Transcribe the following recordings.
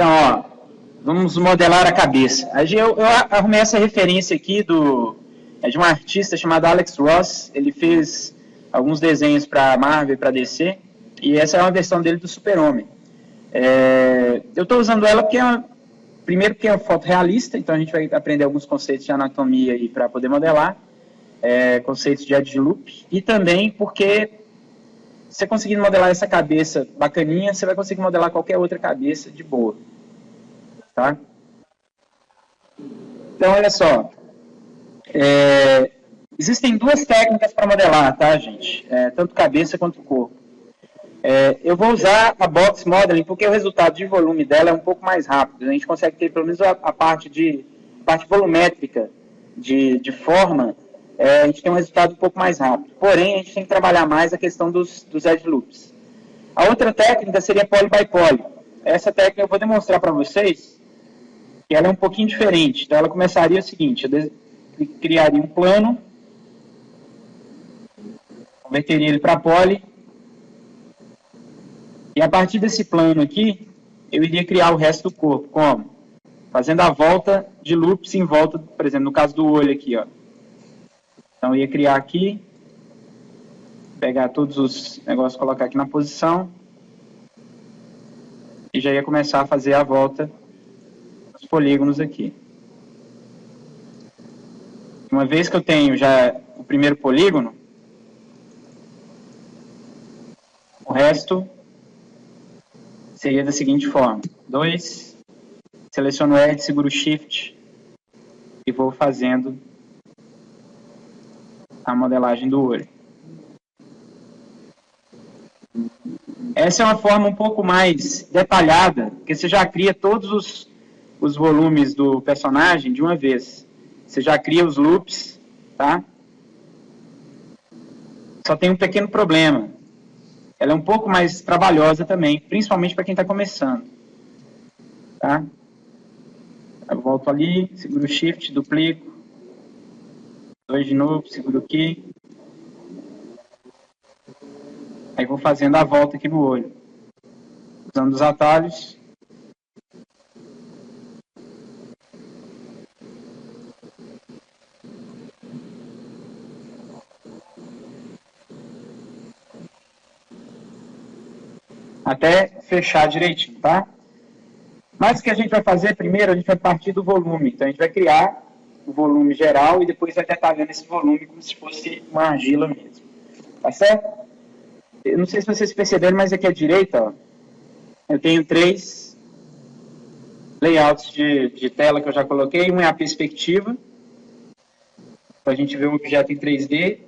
Então, ó, vamos modelar a cabeça. Eu arrumei essa referência aqui de um artista chamado Alex Ross. Ele fez alguns desenhos para Marvel e para DC, e essa é uma versão dele do Super-Homem. Eu estou usando ela porque primeiro porque é uma foto realista, então a gente vai aprender alguns conceitos de anatomia aí para poder modelar, conceitos de edge loop, e também porque você conseguindo modelar essa cabeça bacaninha, você vai conseguir modelar qualquer outra cabeça de boa. Tá? Então, olha só. Existem duas técnicas para modelar, tá, gente? Tanto cabeça quanto corpo. Eu vou usar a Box Modeling porque o resultado de volume dela é um pouco mais rápido. A gente consegue ter pelo menos a parte volumétrica de forma, a gente tem um resultado um pouco mais rápido. Porém, a gente tem que trabalhar mais a questão dos edge loops. A outra técnica seria poly by poly. Essa técnica eu vou demonstrar para vocês que ela é um pouquinho diferente. Então, ela começaria o seguinte: eu criaria um plano, converteria ele para poly, e a partir desse plano aqui, eu iria criar o resto do corpo. Como? Fazendo a volta de loops em volta, por exemplo, no caso do olho aqui, ó. Então, eu ia criar aqui, pegar todos os negócios, colocar aqui na posição, e já ia começar a fazer a volta dos polígonos aqui. Uma vez que eu tenho já o primeiro polígono, o resto seria da seguinte forma: 2, seleciono o Edge, seguro o Shift e vou fazendo a modelagem do olho. Essa é uma forma um pouco mais detalhada, porque você já cria todos os volumes do personagem de uma vez. Você já cria os loops, tá? Só tem um pequeno problema. Ela é um pouco mais trabalhosa também, principalmente para quem está começando. Tá? Eu volto ali, seguro o Shift, duplico. 2 de novo, seguro aqui. Aí vou fazendo a volta aqui no olho. Usando os atalhos. Até fechar direitinho, tá? Mas o que a gente vai fazer primeiro, a gente vai partir do volume. Então a gente vai criar o volume geral e depois vai detalhando esse volume como se fosse uma argila mesmo. Tá certo? Eu não sei se vocês perceberam, mas aqui à direita, ó, eu tenho 3 layouts de tela que eu já coloquei. Um é a perspectiva, para a gente ver o objeto em 3D.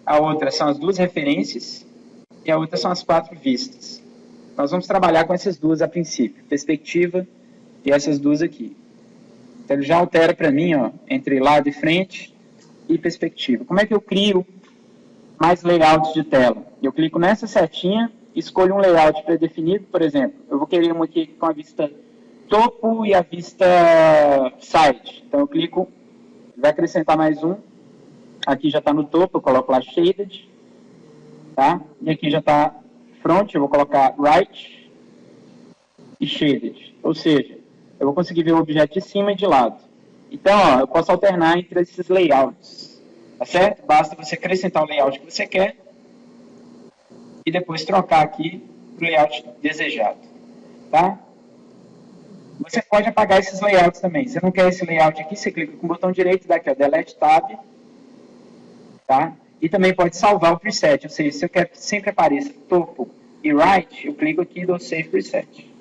A outra são as 2 referências e a outra são as 4 vistas. Nós vamos trabalhar com essas 2 a princípio, perspectiva e essas 2 aqui. Então ele já altera para mim, ó, entre lado e frente e perspectiva. Como é que eu crio mais layouts de tela? Eu clico nessa setinha, escolho um layout pré-definido, por exemplo, eu vou querer um aqui com a vista topo e a vista side. Então eu clico, vai acrescentar mais um, aqui já está no topo, eu coloco lá shaded, tá? E aqui já está front, eu vou colocar right e shaded, ou seja, eu vou conseguir ver o objeto de cima e de lado. Então, ó, eu posso alternar entre esses layouts, tá certo? Basta você acrescentar o layout que você quer e depois trocar aqui para o layout desejado, tá? Você pode apagar esses layouts também. Se você não quer esse layout aqui, você clica com o botão direito e dá aqui, ó, Delete Tab, tá? E também pode salvar o preset, ou seja, se eu quero que sempre apareça topo e right, eu clico aqui e dou Save Preset.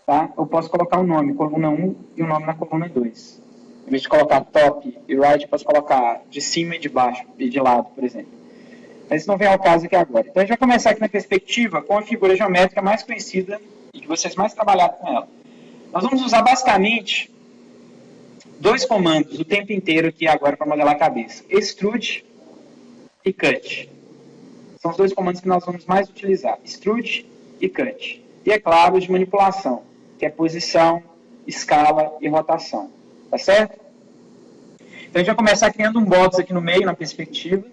Tá? Eu posso colocar um nome, coluna 1 e um nome na coluna 2. Em vez de colocar top e right, eu posso colocar de cima e de baixo e de lado, por exemplo. Mas isso não vem ao caso aqui agora. Então a gente vai começar aqui na perspectiva com a figura geométrica mais conhecida e que vocês mais trabalharam com ela. Nós vamos usar basicamente 2 comandos o tempo inteiro aqui agora para modelar a cabeça. Extrude e Cut. São os 2 comandos que nós vamos mais utilizar. Extrude e Cut. E é claro, os de manipulação, que é posição, escala e rotação. Tá certo? Então a gente vai começar criando um box aqui no meio, na perspectiva.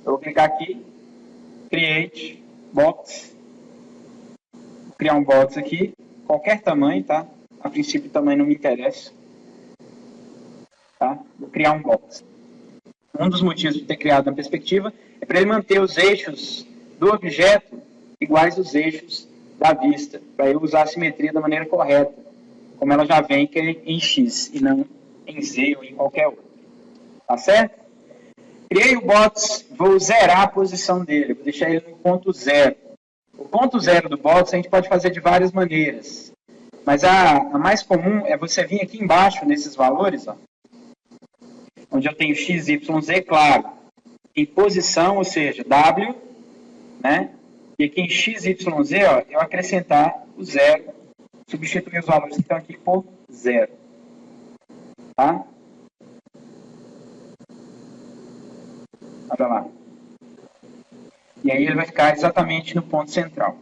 Eu vou clicar aqui, Create, Box. Vou criar um box aqui, qualquer tamanho, tá? A princípio também não me interessa. Tá? Vou criar um box. Um dos motivos de ter criado uma perspectiva é para ele manter os eixos do objeto iguais aos eixos da vista, para eu usar a simetria da maneira correta, como ela já vem, que é em X, e não em Z ou em qualquer outro. Tá certo? Criei o box, vou zerar a posição dele, vou deixar ele no ponto zero. O ponto zero do box a gente pode fazer de várias maneiras, mas a mais comum é você vir aqui embaixo, nesses valores, ó, onde eu tenho x, y, z, claro, em posição, ou seja, w, né? E aqui em x, y, z, ó, eu acrescentar o zero, substituir os valores que estão aqui por zero. Tá? Olha lá. E aí ele vai ficar exatamente no ponto central.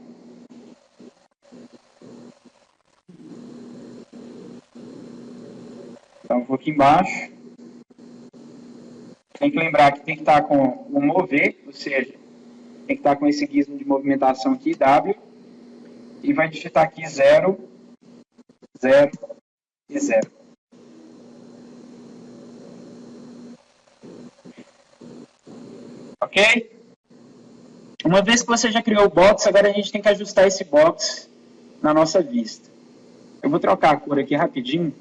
Então, eu vou aqui embaixo. Tem que lembrar que tem que estar com o mover, ou seja, tem que estar com esse gizmo de movimentação aqui, W, e vai digitar aqui 0, 0 e 0. Ok? Uma vez que você já criou o box, agora a gente tem que ajustar esse box na nossa vista. Eu vou trocar a cor aqui rapidinho.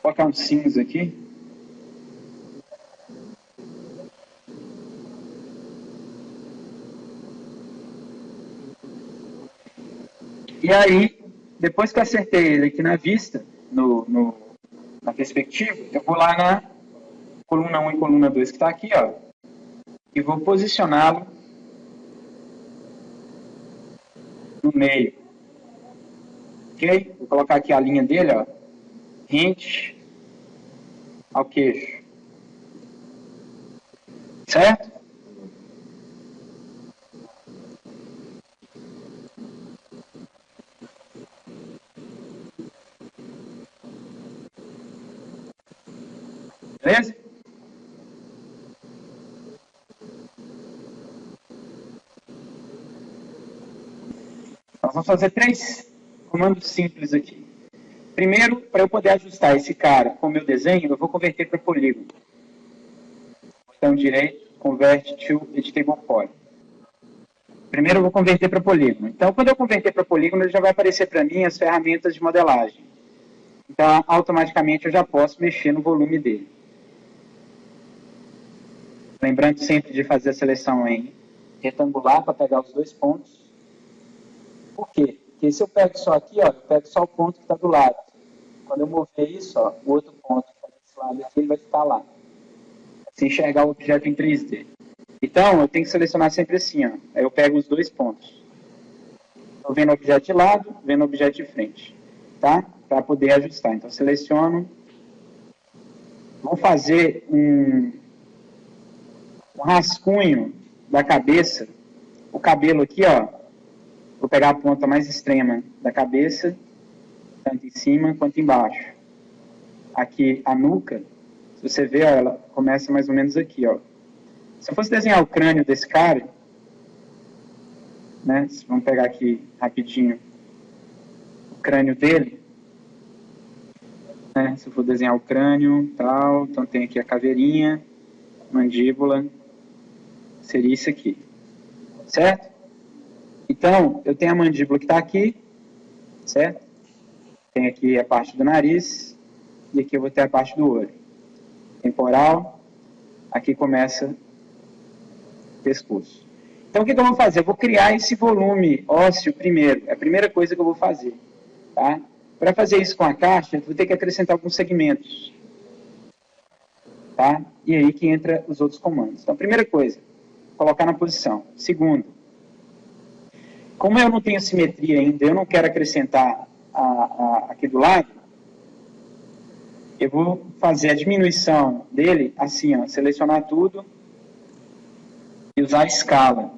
Vou colocar um cinza aqui. E aí, depois que eu acertei ele aqui na vista, na perspectiva, eu vou lá na coluna 1 e coluna 2 que está aqui, ó, e vou posicioná-lo no meio. Ok? Vou colocar aqui a linha dele, ó, rente ao queixo. Certo? Beleza? Nós vamos fazer 3 comandos simples aqui. Primeiro, para eu poder ajustar esse cara com o meu desenho, eu vou converter para polígono. Botão direito, convert to editable poly. Primeiro eu vou converter para polígono. Então, quando eu converter para polígono, ele já vai aparecer para mim as ferramentas de modelagem. Então, automaticamente eu já posso mexer no volume dele. Lembrando sempre de fazer a seleção em retangular para pegar os 2 pontos. Por quê? Porque se eu pego só aqui, ó, eu pego só o ponto que está do lado. Quando eu mover isso, ó, o outro ponto que está desse lado aqui, ele vai ficar lá. Se enxergar o objeto em 3D. Então, eu tenho que selecionar sempre assim, ó. Aí eu pego os 2 pontos. Estou vendo o objeto de lado, vendo o objeto de frente. Tá? Para poder ajustar. Então, seleciono. Vou fazer um rascunho da cabeça. O cabelo aqui, ó. Vou pegar a ponta mais extrema da cabeça, tanto em cima quanto embaixo. Aqui, a nuca, se você ver, ó, ela começa mais ou menos aqui, ó. Se eu fosse desenhar o crânio desse cara, né, vamos pegar aqui rapidinho o crânio dele, né, se eu for desenhar o crânio, tal, então tem aqui a caveirinha, mandíbula, seria isso aqui, certo? Então, eu tenho a mandíbula que está aqui, certo? Tem aqui a parte do nariz, e aqui eu vou ter a parte do olho. Temporal, aqui começa o pescoço. Então, o que eu vou fazer? Eu vou criar esse volume ósseo primeiro. É a primeira coisa que eu vou fazer. Tá? Para fazer isso com a caixa, eu vou ter que acrescentar alguns segmentos. Tá? E aí que entra os outros comandos. Então, primeira coisa, colocar na posição. Segundo, como eu não tenho simetria ainda, eu não quero acrescentar aqui do lado, eu vou fazer a diminuição dele assim, ó, selecionar tudo e usar a escala.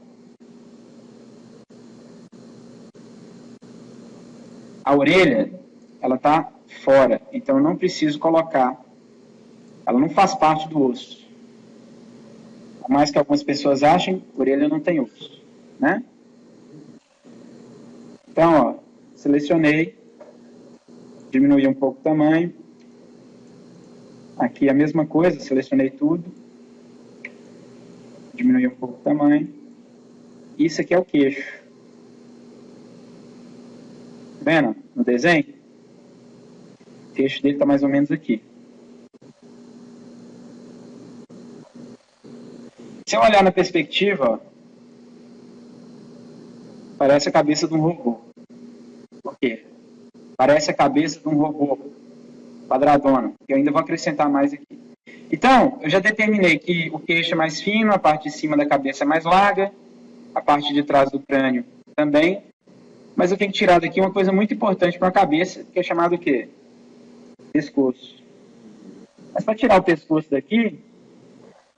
A orelha, ela está fora, então eu não preciso colocar, ela não faz parte do osso. Por mais que algumas pessoas achem, orelha não tem osso, né? Então, ó, selecionei, diminuí um pouco o tamanho. Aqui a mesma coisa, selecionei tudo, diminuí um pouco o tamanho. Isso aqui é o queixo. Tá vendo? No desenho? O queixo dele está mais ou menos aqui. Se eu olhar na perspectiva, ó, parece a cabeça de um robô. Por quê? Parece a cabeça de um robô quadradona. Eu ainda vou acrescentar mais aqui. Então, eu já determinei que o queixo é mais fino, a parte de cima da cabeça é mais larga, a parte de trás do crânio também. Mas eu tenho que tirar daqui uma coisa muito importante para a cabeça, que é chamado o quê? Pescoço. Mas para tirar o pescoço daqui,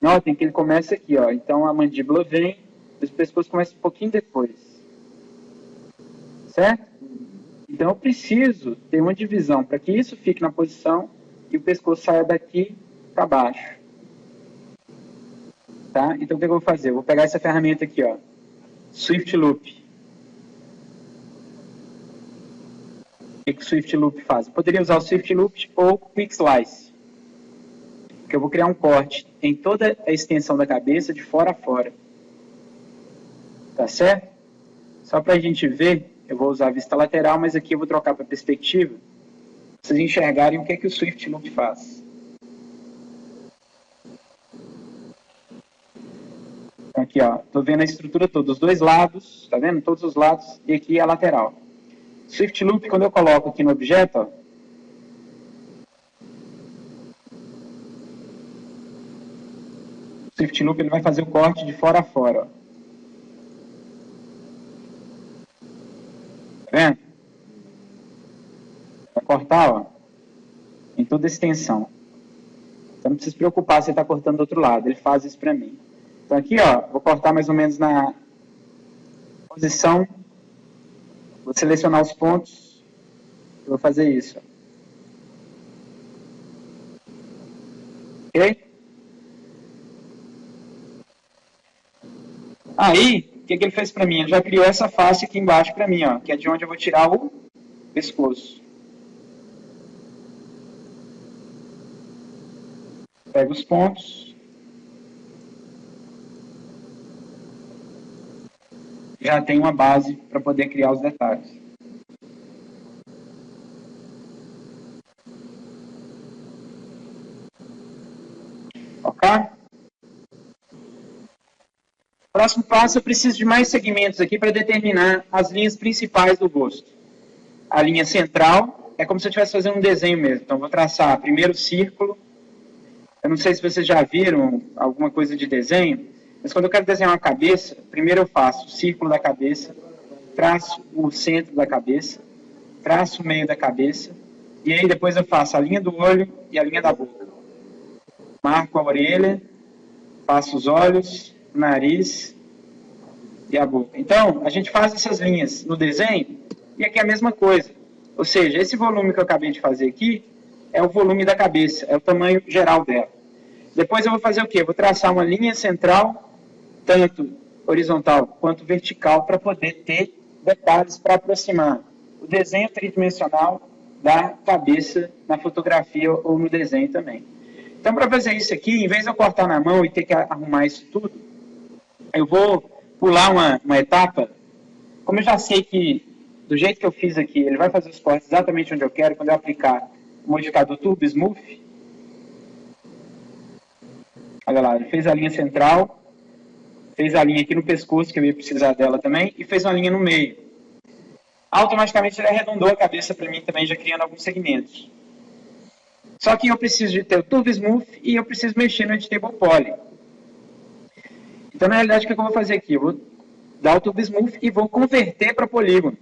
notem que ele começa aqui, ó. Então a mandíbula vem, mas o pescoço começa um pouquinho depois. Certo? Então eu preciso ter uma divisão para que isso fique na posição e o pescoço saia daqui para baixo. Tá? Então o que eu vou fazer? Eu vou pegar essa ferramenta aqui, ó. Swift Loop. O que o Swift Loop faz? Eu poderia usar o Swift Loop ou Quick Slice. Que eu vou criar um corte em toda a extensão da cabeça, de fora a fora. Tá certo? Só para a gente ver, eu vou usar a vista lateral, mas aqui eu vou trocar para perspectiva, para vocês enxergarem o que é que o Swift Loop faz. Aqui, ó, tô vendo a estrutura toda, os dois lados, tá vendo? Todos os lados, e aqui a lateral. Swift Loop, quando eu coloco aqui no objeto, ó, o Swift Loop ele vai fazer o corte de fora a fora, ó. Tá vendo? Vai cortar, ó, em toda a extensão. Então não precisa se preocupar se ele está cortando do outro lado, ele faz isso para mim. Então aqui, ó, vou cortar mais ou menos na posição, vou selecionar os pontos, eu vou fazer isso. Ok? Aí, o que ele fez para mim? Ele já criou essa face aqui embaixo para mim, ó, que é de onde eu vou tirar o pescoço. Pego os pontos. Já tem uma base para poder criar os detalhes. Ok? Próximo passo, eu preciso de mais segmentos aqui para determinar as linhas principais do rosto. A linha central é como se eu estivesse fazendo um desenho mesmo. Então, vou traçar primeiro o círculo. Eu não sei se vocês já viram alguma coisa de desenho, mas quando eu quero desenhar uma cabeça, primeiro eu faço o círculo da cabeça, traço o centro da cabeça, traço o meio da cabeça, e aí depois eu faço a linha do olho e a linha da boca. Marco a orelha, faço os olhos, o nariz e a boca. Então, a gente faz essas linhas no desenho, e aqui é a mesma coisa. Ou seja, esse volume que eu acabei de fazer aqui é o volume da cabeça, é o tamanho geral dela. Depois eu vou fazer o quê? Eu vou traçar uma linha central, tanto horizontal quanto vertical, para poder ter detalhes para aproximar o desenho tridimensional da cabeça na fotografia ou no desenho também. Então, para fazer isso aqui, em vez de eu cortar na mão e ter que arrumar isso tudo, eu vou pular uma etapa. Como eu já sei que, do jeito que eu fiz aqui, ele vai fazer os cortes exatamente onde eu quero, quando eu aplicar o modificador Turbo Smooth, olha lá, ele fez a linha central, fez a linha aqui no pescoço, que eu ia precisar dela também, e fez uma linha no meio. Automaticamente ele arredondou a cabeça para mim também, já criando alguns segmentos. Só que eu preciso de ter o Turbo Smooth e eu preciso mexer no Editable Poly. Então, na realidade, o que eu vou fazer aqui? Eu vou dar o Turbo Smooth e vou converter para polígono.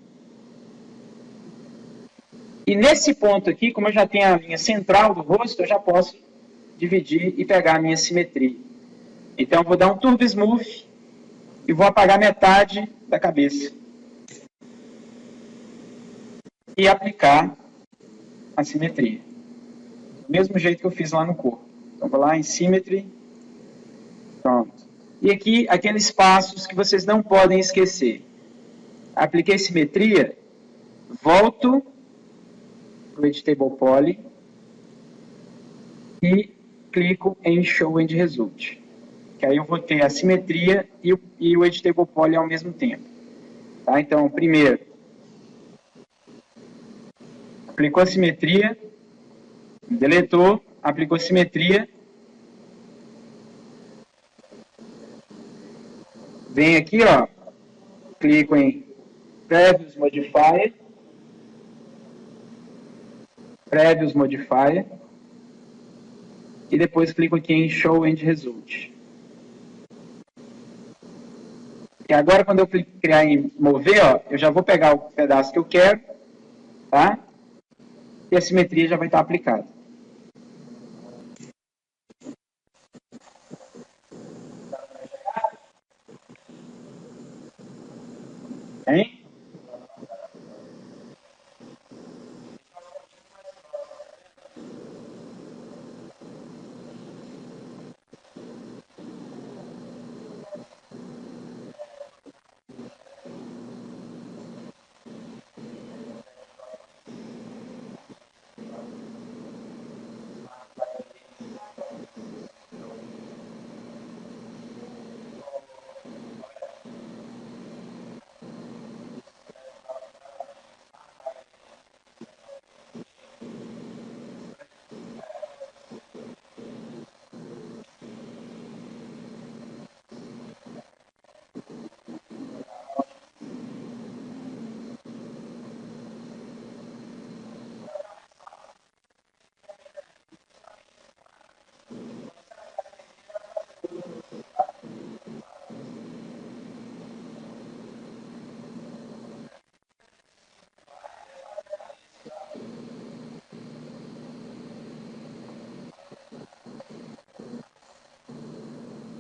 E nesse ponto aqui, como eu já tenho a linha central do rosto, eu já posso dividir e pegar a minha simetria. Então, eu vou dar um Turbo Smooth e vou apagar metade da cabeça. E aplicar a simetria. Do mesmo jeito que eu fiz lá no corpo. Então, vou lá em Symmetry. Pronto. E aqui, aqueles passos que vocês não podem esquecer. Apliquei simetria, volto para o Editable Poly e clico em Show End Result. Que aí eu vou ter a simetria e o Editable Poly ao mesmo tempo. Tá? Então, primeiro, aplicou a simetria, deletou, aplicou a simetria, vem aqui, ó, clico em Previous Modifier, e depois clico aqui em Show End Result. E agora, quando eu clicar em mover, ó, eu já vou pegar o pedaço que eu quero, tá? E a simetria já vai estar aplicada. Hein?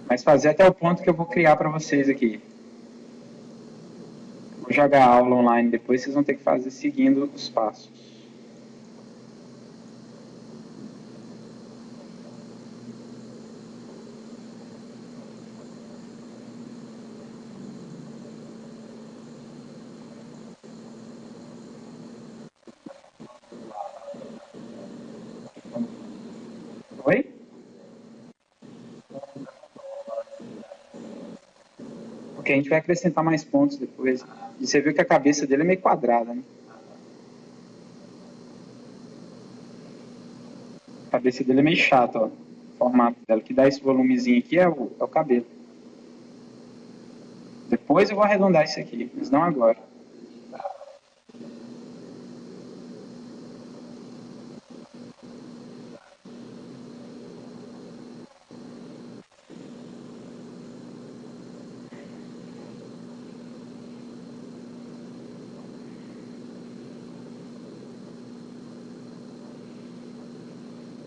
Mas fazer até o ponto que eu vou criar para vocês aqui. Vou jogar a aula online depois, vocês vão ter que fazer seguindo os passos. Oi? Porque a gente vai acrescentar mais pontos depois. E você viu que a cabeça dele é meio quadrada, né? A cabeça dele é meio chata, ó. O formato dela. O que dá esse volumezinho aqui é o cabelo. Depois eu vou arredondar isso aqui, mas não agora.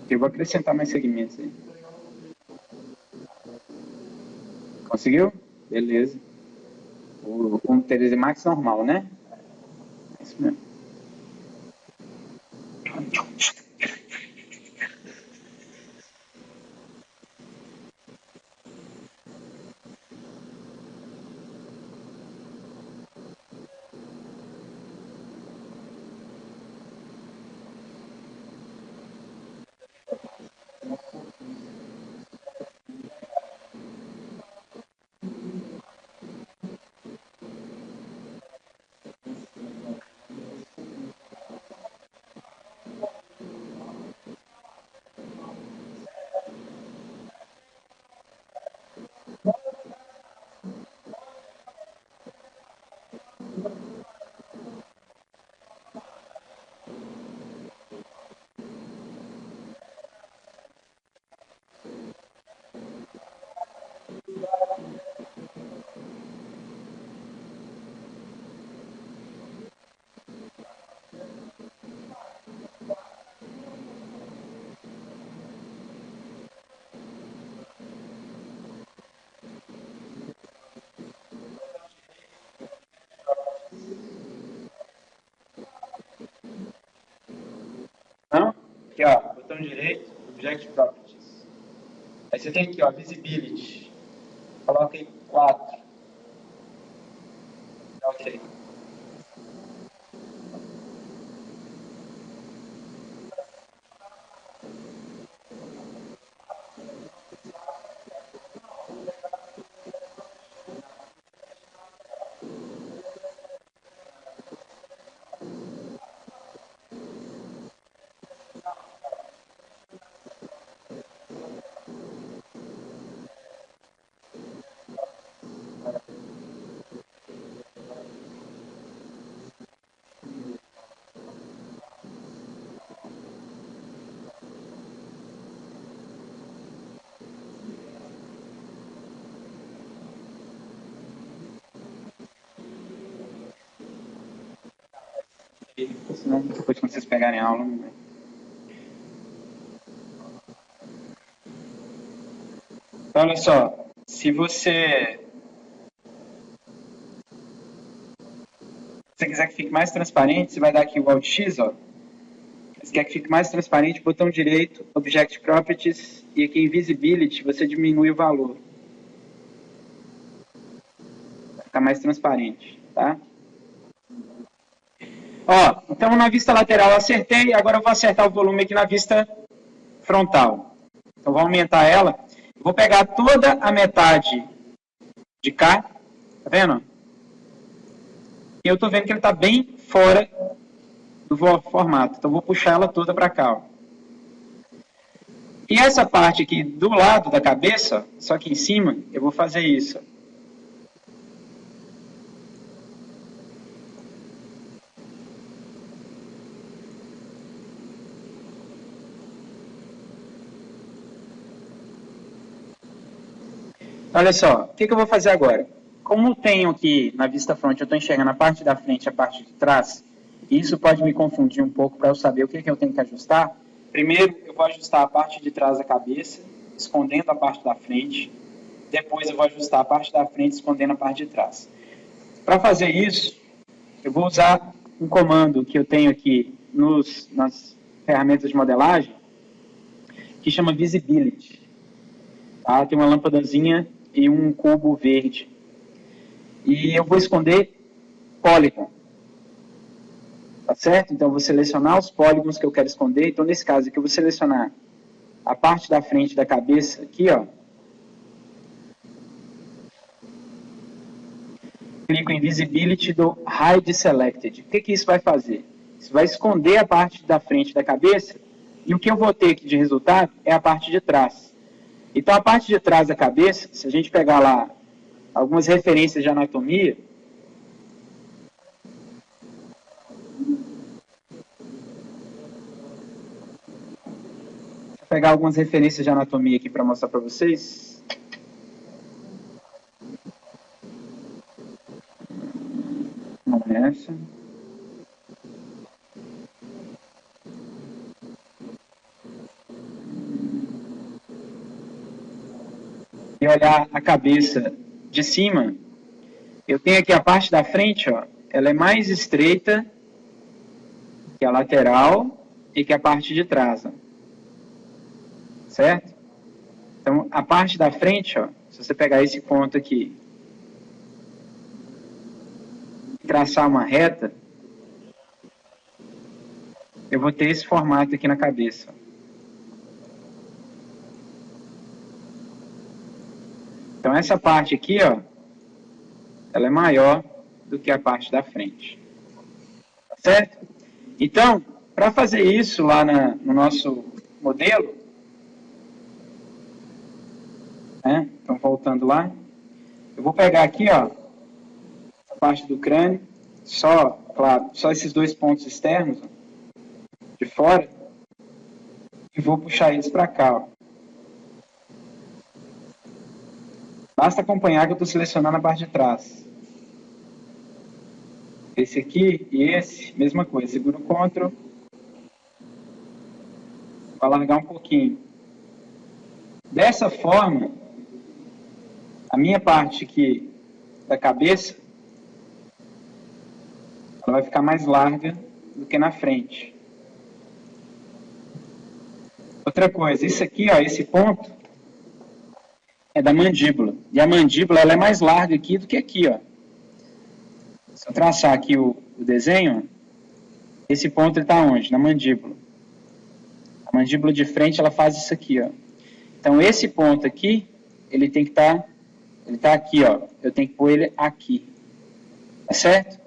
Eu vou acrescentar mais segmentos aí. Conseguiu? Beleza. O 3D Max normal, né? É isso mesmo. Não? Aqui, ó, botão direito, Object Properties. Aí você tem aqui, ó, Visibility. Coloca aí 4. Ok. Senão depois quando vocês pegarem a aula, não vai. Então, olha só, se você quiser que fique mais transparente, você vai dar aqui o Alt X, ó. Se quer que fique mais transparente, botão direito, Object Properties, e aqui em Visibility você diminui o valor. Vai ficar mais transparente, tá? Ó, então na vista lateral eu acertei, agora eu vou acertar o volume aqui na vista frontal. Então vou aumentar ela. Vou pegar toda a metade de cá, tá vendo? E eu tô vendo que ele tá bem fora do formato, então vou puxar ela toda para cá, ó. E essa parte aqui do lado da cabeça, só aqui em cima, eu vou fazer isso. Olha só, o que eu vou fazer agora? Como tenho aqui na vista front, eu estou enxergando a parte da frente e a parte de trás, e isso pode me confundir um pouco para eu saber o que eu tenho que ajustar. Primeiro, eu vou ajustar a parte de trás da cabeça, escondendo a parte da frente. Depois eu vou ajustar a parte da frente, escondendo a parte de trás. Para fazer isso, eu vou usar um comando que eu tenho aqui nas ferramentas de modelagem, que chama Visibility. Tá? Tem uma lâmpadazinha e um cubo verde. E eu vou esconder Polygon. Tá certo? Então eu vou selecionar os polígonos que eu quero esconder. Então nesse caso aqui eu vou selecionar a parte da frente da cabeça aqui, ó. Clico em Visibility do Hide Selected. O que isso vai fazer? Isso vai esconder a parte da frente da cabeça e o que eu vou ter aqui de resultado é a parte de trás. Então a parte de trás da cabeça, se a gente pegar lá algumas referências de anatomia, vou pegar algumas referências de anatomia aqui para mostrar para vocês. Não é essa. E olhar a cabeça de cima, eu tenho aqui a parte da frente, ó, ela é mais estreita que a lateral e que a parte de trás, ó. Certo? Então, a parte da frente, ó, se você pegar esse ponto aqui e traçar uma reta, eu vou ter esse formato aqui na cabeça. Então, essa parte aqui, ó, ela é maior do que a parte da frente. Certo? Então, para fazer isso lá no nosso modelo, né? Então, voltando lá, eu vou pegar aqui, ó, a parte do crânio, só, claro, só esses dois pontos externos, ó, de fora, e vou puxar eles para cá, ó. Basta acompanhar que eu estou selecionando a parte de trás. Esse aqui e esse, mesma coisa. Seguro o Ctrl. Vou alargar um pouquinho. Dessa forma, a minha parte aqui da cabeça, ela vai ficar mais larga do que na frente. Outra coisa, isso aqui, ó, esse ponto, é da mandíbula. E a mandíbula ela é mais larga aqui do que aqui, ó. Se eu traçar aqui o desenho, esse ponto está onde? Na mandíbula. A mandíbula de frente ela faz isso aqui, ó. Então esse ponto aqui, ele tem que estar, ele está aqui, ó. Eu tenho que pôr ele aqui. Tá certo?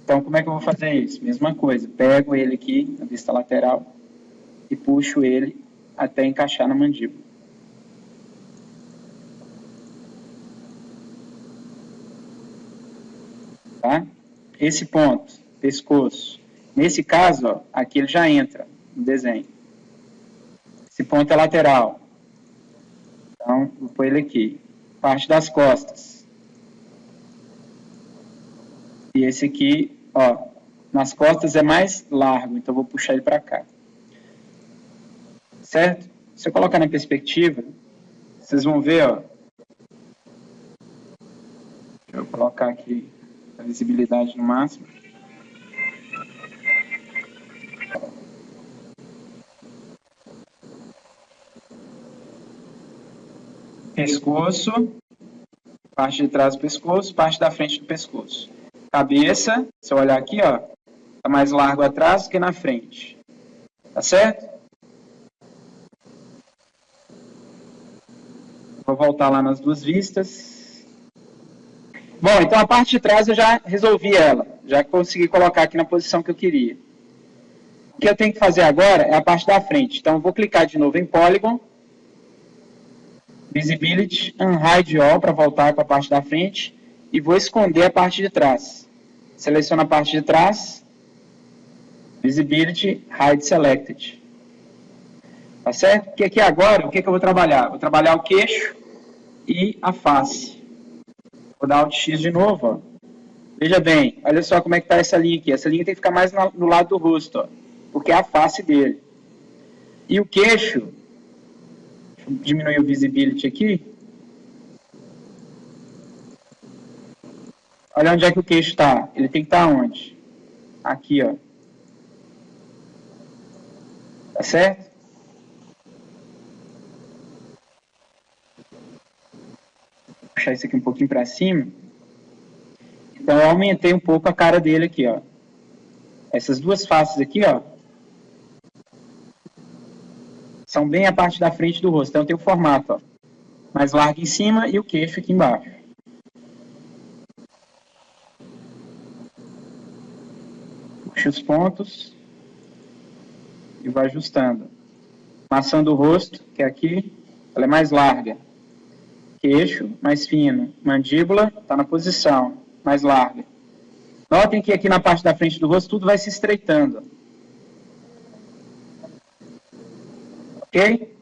Então como é que eu vou fazer isso? Mesma coisa, pego ele aqui na vista lateral e puxo ele até encaixar na mandíbula. Tá? Esse ponto, pescoço, nesse caso, ó, aqui ele já entra no desenho. Esse ponto é lateral. Então, vou pôr ele aqui. Parte das costas. E esse aqui, ó, nas costas é mais largo, então vou puxar ele para cá. Certo? Se eu colocar na perspectiva, vocês vão ver, ó. Deixa eu colocar aqui a visibilidade no máximo. Pescoço, parte de trás do pescoço, parte da frente do pescoço. Cabeça, se eu olhar aqui, ó, tá mais largo atrás do que na frente. Tá certo? Vou voltar lá nas duas vistas. Bom, então a parte de trás eu já resolvi ela. Já consegui colocar aqui na posição que eu queria. O que eu tenho que fazer agora é a parte da frente. Então eu vou clicar de novo em Polygon. Visibility, Unhide All para voltar para a parte da frente. E vou esconder a parte de trás. Seleciono a parte de trás. Visibility, Hide Selected. Tá certo? Porque aqui agora, o que eu vou trabalhar? Vou trabalhar o queixo e a face. Vou dar Alt X de novo, ó. Veja bem, olha só como é que está essa linha aqui. Essa linha tem que ficar mais no lado do rosto, ó, porque é a face dele. E o queixo, deixa eu diminuir o visibility aqui. Olha onde é que o queixo está. Ele tem que estar onde? Aqui, ó. Tá certo? Vou puxar isso aqui um pouquinho para cima. Então eu aumentei um pouco a cara dele aqui, ó. Essas duas faces aqui, ó, são bem a parte da frente do rosto. Então tem o formato, ó, mais largo em cima e o queixo aqui embaixo. Puxa os pontos e vai ajustando. Maçã do rosto, que é aqui, ela é mais larga. Queixo, mais fino. Mandíbula, está na posição, mais larga. Notem que aqui na parte da frente do rosto tudo vai se estreitando. Ok?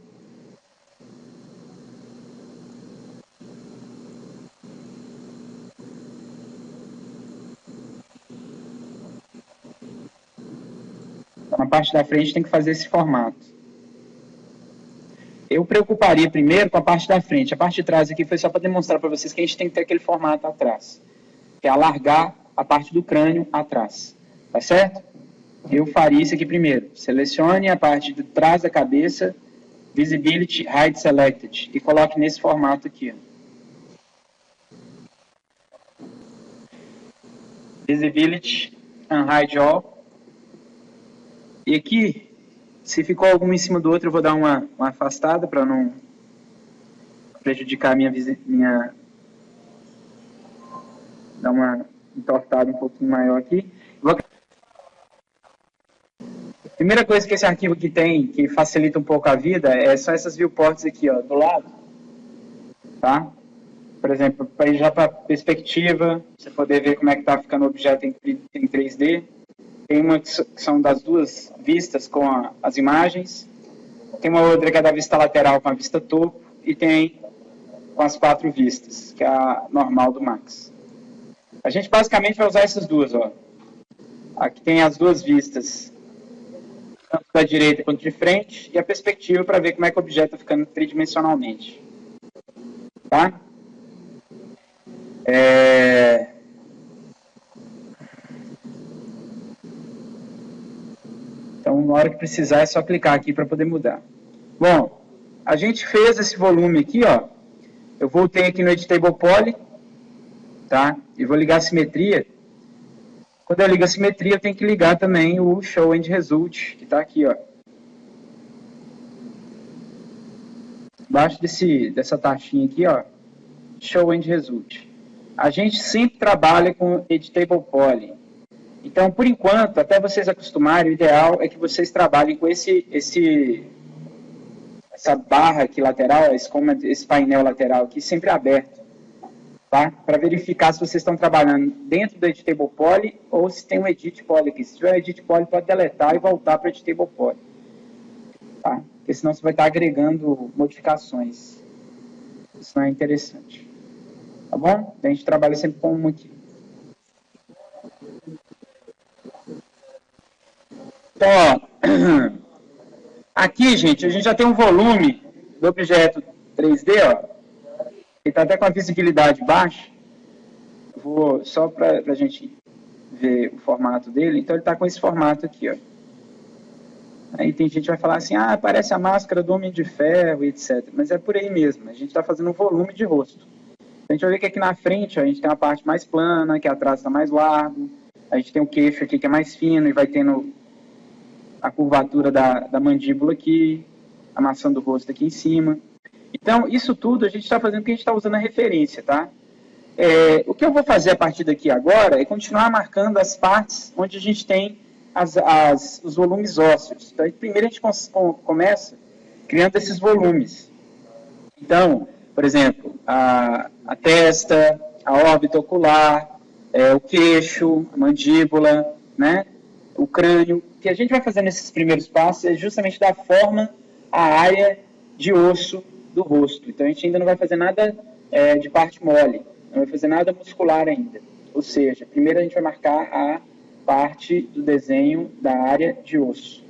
Então, na parte da frente tem que fazer esse formato. Eu preocuparia primeiro com a parte da frente. A parte de trás aqui foi só para demonstrar para vocês que a gente tem que ter aquele formato atrás. Que é alargar a parte do crânio atrás. Tá certo? Eu faria isso aqui primeiro. Selecione a parte de trás da cabeça, Visibility, Hide Selected, e coloque nesse formato aqui. Visibility, Unhide All. E aqui, se ficou algum em cima do outro, eu vou dar uma afastada para não prejudicar a minha dar uma entortada um pouquinho maior aqui. Primeira coisa que esse arquivo aqui tem, que facilita um pouco a vida, são essas viewports aqui, ó, do lado. Tá? Por exemplo, para ir já para perspectiva, você poder ver como é que está ficando o objeto em 3D. Tem uma que são das duas vistas com as imagens. Tem uma outra que é da vista lateral com a vista topo. E tem com as 4 vistas, que é a normal do Max. A gente basicamente vai usar essas duas, ó. Aqui tem as duas vistas, tanto da direita quanto de frente, e a perspectiva para ver como é que o objeto está ficando tridimensionalmente. Tá? Então, na hora que precisar, é só clicar aqui para poder mudar. Bom, a gente fez esse volume aqui, ó. eu voltei aqui no Editable Poly, tá? E vou ligar a simetria. Quando eu ligo a simetria, eu tenho que ligar também o Show End Result, que está aqui, ó. Embaixo dessa taxinha aqui, ó, Show End Result. A gente sempre trabalha com Editable Poly. Então, por enquanto, até vocês acostumarem, o ideal é que vocês trabalhem com essa barra aqui lateral, esse painel lateral aqui, sempre aberto, tá? Para verificar se vocês estão trabalhando dentro do Editable Poly ou se tem um Edit Poly aqui. Se tiver um Edit Poly, pode deletar e voltar para o Editable Poly, tá? Porque senão você vai estar agregando modificações. Isso não é interessante. Tá bom? A gente trabalha sempre com um aqui. Então, ó, aqui, gente, a gente já tem um volume do objeto 3D, ó. Ele está até com a visibilidade baixa. Vou só para a gente ver o formato dele. Então, ele está com esse formato aqui, ó. Aí tem gente que vai falar assim, ah, parece a máscara do Homem de Ferro, etc. Mas é por aí mesmo, a gente está fazendo um volume de rosto. A gente vai ver que aqui na frente, ó, a gente tem uma parte mais plana, que atrás está mais largo. A gente tem o queixo aqui que é mais fino e vai tendo a curvatura da mandíbula aqui, a maçã do rosto aqui em cima. Então, isso tudo a gente está fazendo porque a gente está usando a referência, tá? O que eu vou fazer a partir daqui agora é continuar marcando as partes onde a gente tem os volumes ósseos. Então, primeiro a gente começa criando esses volumes. Então, por exemplo, a testa, a órbita ocular, o queixo, a mandíbula, né? O crânio. O que a gente vai fazer nesses primeiros passos é justamente dar forma à área de osso do rosto. Então, a gente ainda não vai fazer nada de parte mole, não vai fazer nada muscular ainda. Ou seja, primeiro a gente vai marcar a parte do desenho da área de osso.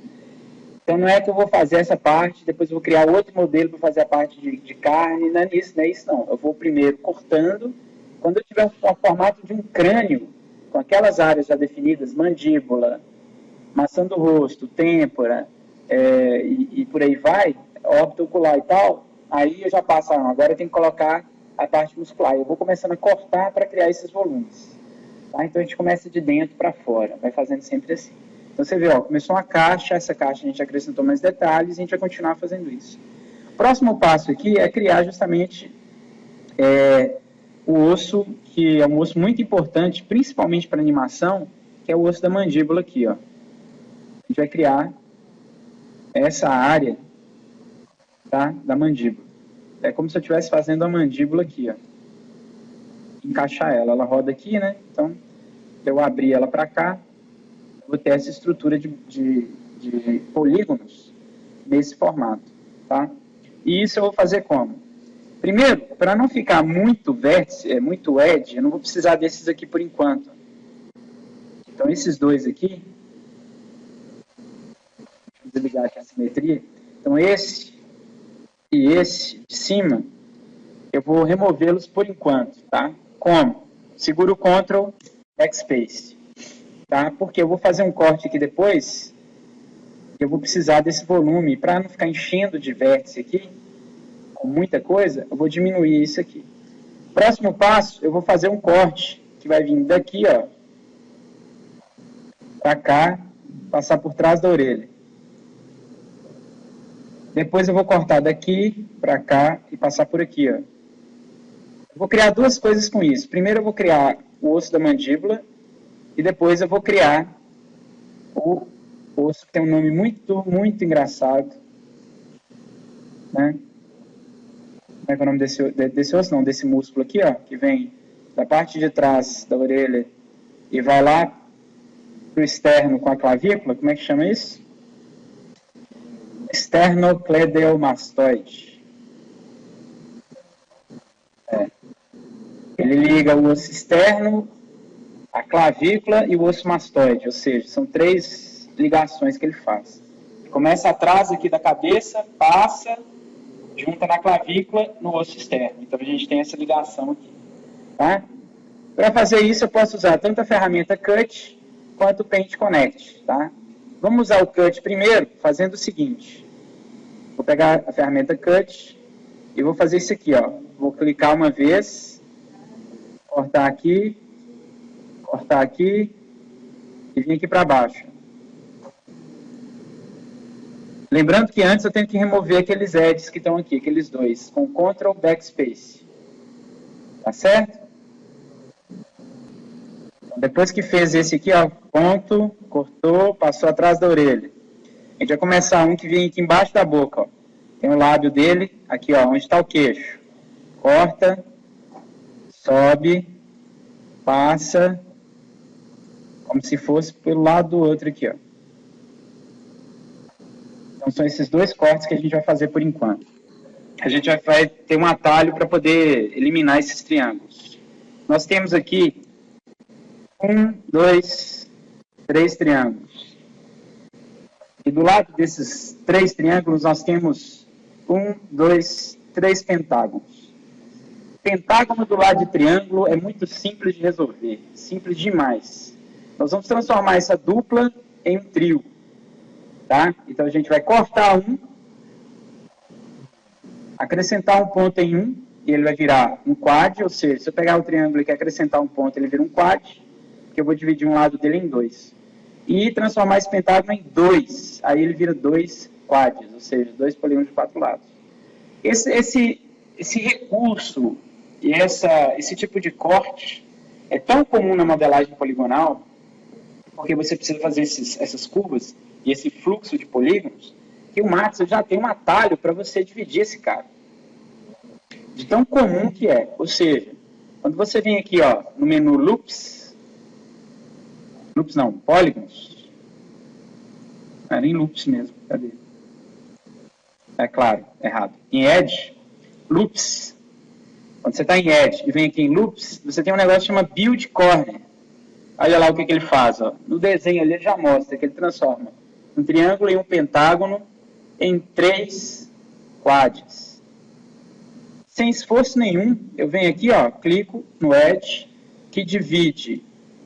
Então, não é que eu vou fazer essa parte, depois eu vou criar outro modelo para fazer a parte de carne, não é isso não. Eu vou primeiro cortando. Quando eu tiver o formato de um crânio, com aquelas áreas já definidas, mandíbula, maçã do rosto, têmpora, e por aí vai, órbita ocular e tal, aí eu já passo, agora eu tenho que colocar a parte muscular. Eu vou começando a cortar para criar esses volumes. Tá? Então a gente começa de dentro para fora, vai fazendo sempre assim. Então você vê, ó, começou uma caixa, essa caixa a gente acrescentou mais detalhes e a gente vai continuar fazendo isso. O próximo passo aqui é criar justamente o osso, que é um osso muito importante, principalmente para animação, que é o osso da mandíbula aqui, ó. A gente vai criar essa área, tá, da mandíbula. É como se eu estivesse fazendo a mandíbula aqui, ó. Encaixar ela roda aqui, né? Então, eu abrir ela para cá, vou ter essa estrutura de polígonos nesse formato, tá? E isso eu vou fazer como? Primeiro, para não ficar muito vértice, muito edge, eu não vou precisar desses aqui por enquanto. Então, esses dois aqui, deixa eu desligar aqui a simetria. Então, esse e esse de cima, eu vou removê-los por enquanto, tá? Como? Seguro o Ctrl, Backspace, tá? Porque eu vou fazer um corte aqui depois, eu vou precisar desse volume, para não ficar enchendo de vértice aqui, com muita coisa, eu vou diminuir isso aqui. Próximo passo, eu vou fazer um corte, que vai vir daqui, ó, para cá, passar por trás da orelha. Depois eu vou cortar daqui para cá e passar por aqui, ó. Eu vou criar duas coisas com isso. Primeiro eu vou criar o osso da mandíbula e depois eu vou criar o osso que tem um nome muito, muito engraçado, né? Como é que é o nome desse osso? Não, desse músculo aqui, ó, que vem da parte de trás da orelha e vai lá para o externo com a clavícula. Como é que chama isso? Esternocleidomastoide. Ele liga o osso externo, a clavícula e o osso mastoide, ou seja, são três ligações que ele faz. Começa atrás aqui da cabeça, passa, junta na clavícula, no osso externo. Então a gente tem essa ligação aqui, tá? Para fazer isso eu posso usar tanto a ferramenta Cut quanto o Paint Connect, tá? Vamos usar o Cut primeiro, fazendo o seguinte. Vou pegar a ferramenta Cut e vou fazer isso aqui, ó. vou clicar uma vez, cortar aqui e vir aqui para baixo. Lembrando que antes eu tenho que remover aqueles edges que estão aqui, aqueles dois, com Ctrl Backspace. Tá certo? Então, depois que fez esse aqui, ó, ponto, cortou, passou atrás da orelha. A gente vai começar um que vem aqui embaixo da boca, ó. Tem o lábio dele, aqui, ó, onde está o queixo. Corta, sobe, passa, como se fosse pelo lado do outro aqui, ó. Então, são esses dois cortes que a gente vai fazer por enquanto. A gente vai ter um atalho para poder eliminar esses triângulos. Nós temos aqui 1, 2, 3 triângulos. E do lado desses 3 triângulos, nós temos 1, 2, 3 pentágonos. Pentágono do lado de triângulo é muito simples de resolver. Simples demais. Nós vamos transformar essa dupla em um trio. Tá? Então, a gente vai cortar um, acrescentar um ponto em um, e ele vai virar um quad, ou seja, se eu pegar o triângulo e acrescentar um ponto, ele vira um quad, que eu vou dividir um lado dele em 2. E transformar esse pentágono em 2, aí ele vira 2 quads, ou seja, 2 polígonos de 4 lados. Esse recurso e esse tipo de corte é tão comum na modelagem poligonal, porque você precisa fazer essas curvas e esse fluxo de polígonos, que o Max já tem um atalho para você dividir esse cara. De tão comum que é. Ou seja, quando você vem aqui, ó, no menu Loops não, Polygons, era em Loops mesmo, cadê? É claro, errado. Em Edge, Loops, quando você está em Edge e vem aqui em Loops, você tem um negócio que chama Build Corner. Olha lá o que ele faz, ó. No desenho ali ele já mostra que ele transforma um triângulo e um pentágono em 3 quads. Sem esforço nenhum, eu venho aqui, ó, clico no Edge, que divide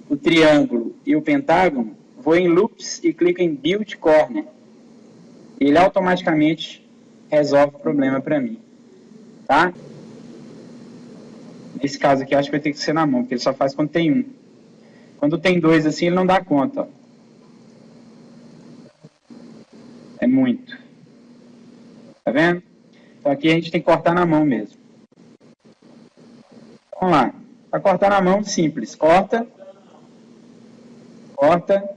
o triângulo e o pentágono, vou em Loops e clico em Build Corner. Ele automaticamente resolve o problema para mim. Tá? Nesse caso aqui, acho que vai ter que ser na mão, porque ele só faz quando tem um. Quando tem 2 assim, ele não dá conta, ó. É muito. Tá vendo? Então aqui a gente tem que cortar na mão mesmo. Vamos lá. Para cortar na mão, simples. Corta. Corta.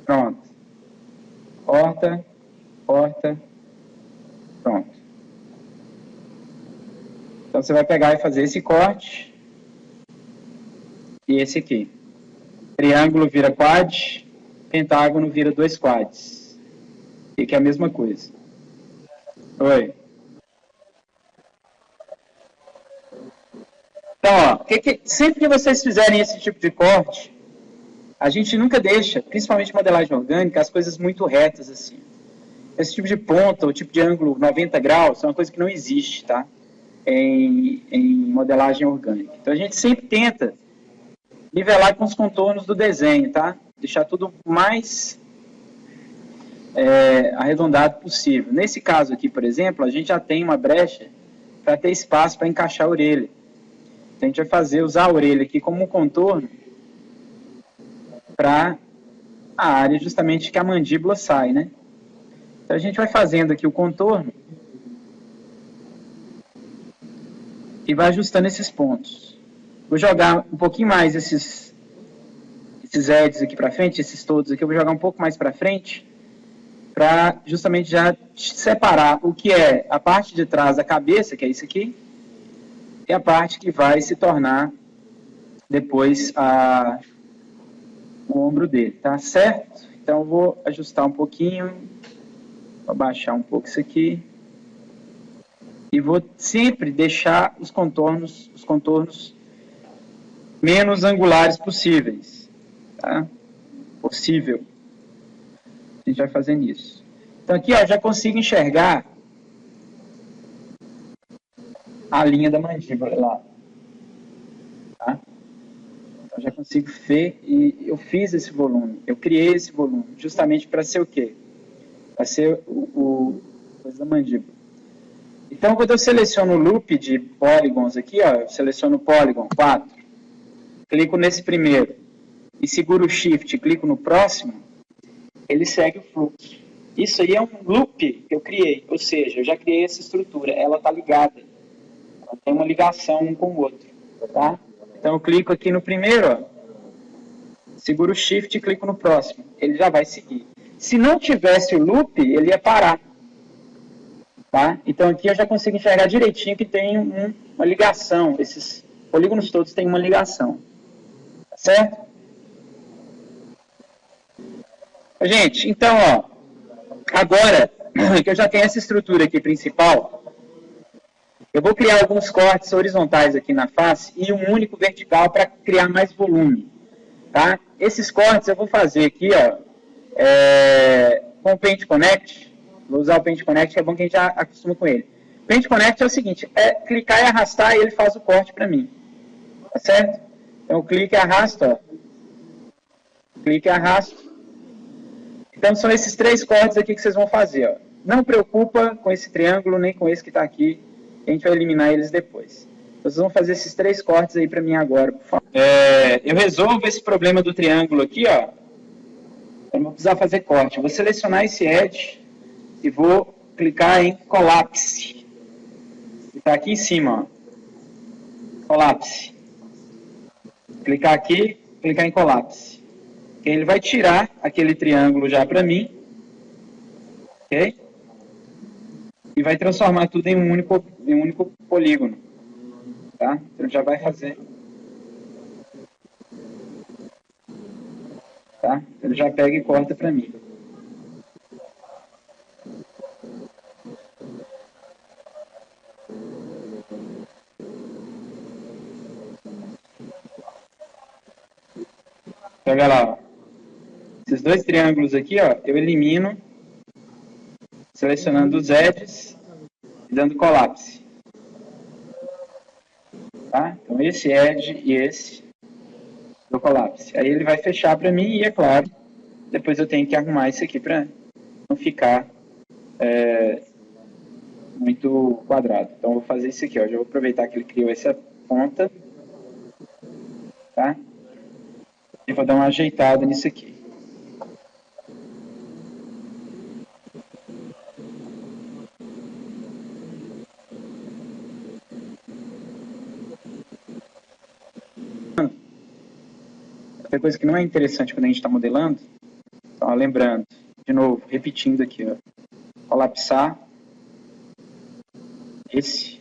Pronto. Corta. Corta. Pronto. Então você vai pegar e fazer esse corte. E esse aqui. Triângulo vira quad. Pentágono vira 2 quads. E que é a mesma coisa. Oi. Então, ó, sempre que vocês fizerem esse tipo de corte, a gente nunca deixa, principalmente em modelagem orgânica, as coisas muito retas assim. Esse tipo de ponta, o tipo de ângulo 90 graus, é uma coisa que não existe, tá? Em modelagem orgânica. Então, a gente sempre tenta nivelar com os contornos do desenho, tá? Deixar tudo mais arredondado possível. Nesse caso aqui, por exemplo, a gente já tem uma brecha para ter espaço para encaixar a orelha. Então, a gente vai usar a orelha aqui como um contorno para a área justamente que a mandíbula sai, né? Então, a gente vai fazendo aqui o contorno e vai ajustando esses pontos. Vou jogar um pouquinho mais esses edges aqui para frente, esses todos aqui, eu vou jogar um pouco mais para frente, para justamente já separar o que é a parte de trás da cabeça, que é isso aqui, e a parte que vai se tornar depois o ombro dele, tá certo? Então eu vou ajustar um pouquinho, vou abaixar um pouco isso aqui, e vou sempre deixar os contornos menos angulares possíveis, tá? Possível. A gente vai fazendo isso. Então aqui, ó, já consigo enxergar a linha da mandíbula lá. Tá? Então já consigo ver e eu fiz esse volume, eu criei esse volume, justamente para ser o quê? Para ser o coisa da mandíbula. Então, quando eu seleciono o loop de polygons aqui, ó, eu seleciono o polygon 4, clico nesse primeiro e seguro o Shift, clico no próximo, ele segue o fluxo. Isso aí é um loop que eu criei, ou seja, eu já criei essa estrutura, ela está ligada, ela tem uma ligação um com o outro, tá? Então eu clico aqui no primeiro, ó, seguro o Shift e clico no próximo, ele já vai seguir. Se não tivesse o loop, ele ia parar, tá? Então aqui eu já consigo enxergar direitinho que tem uma ligação, esses polígonos todos têm uma ligação, tá certo? Gente, então, ó, agora que eu já tenho essa estrutura aqui principal, eu vou criar alguns cortes horizontais aqui na face e um único vertical para criar mais volume, tá? Esses cortes eu vou fazer aqui, ó, com o Paint Connect. Vou usar o Paint Connect, que é bom que a gente já acostuma com ele. O Paint Connect é o seguinte, é clicar e arrastar e ele faz o corte para mim, tá certo? Então eu clico e arrasto, ó. Clico e arrasto. Então, são esses 3 cortes aqui que vocês vão fazer. Ó. Não preocupa com esse triângulo, nem com esse que está aqui. A gente vai eliminar eles depois. Vocês vão fazer esses 3 cortes aí para mim agora, por favor. Eu resolvo esse problema do triângulo aqui, ó. Eu não vou precisar fazer corte. Eu vou selecionar esse edge e vou clicar em Collapse. Está aqui em cima, ó. Collapse. Clicar aqui, clicar em Collapse. Ele vai tirar aquele triângulo já para mim, ok? E vai transformar tudo em um único polígono, tá? Então já vai fazer, tá? Ele já pega e corta para mim. Pega lá, ó. Esses 2 triângulos aqui, ó, eu elimino, selecionando os edges e dando collapse. Tá? Então, esse edge e esse do collapse. Aí ele vai fechar para mim e, é claro, depois eu tenho que arrumar isso aqui para não ficar muito quadrado. Então, eu vou fazer isso aqui, ó. Já vou aproveitar que ele criou essa ponta, tá? E vou dar uma ajeitada nisso aqui. Outra coisa que não é interessante quando a gente está modelando, então, ó, lembrando, de novo, repetindo aqui, ó, colapsar esse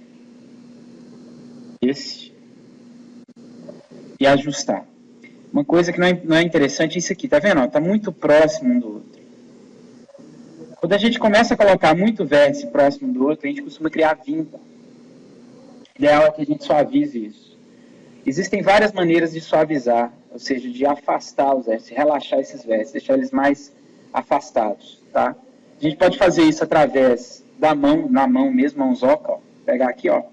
e ajustar. Uma coisa que não é interessante é isso aqui, tá vendo? Está muito próximo um do outro. Quando a gente começa a colocar muito vértice próximo do outro, a gente costuma criar vínculo. O ideal é que a gente suavize isso. Existem várias maneiras de suavizar, ou seja, de afastar os vértices, relaxar esses vértices, deixar eles mais afastados, tá? A gente pode fazer isso através da mão, na mão mesmo, mãozoca, ó, pegar aqui, ó,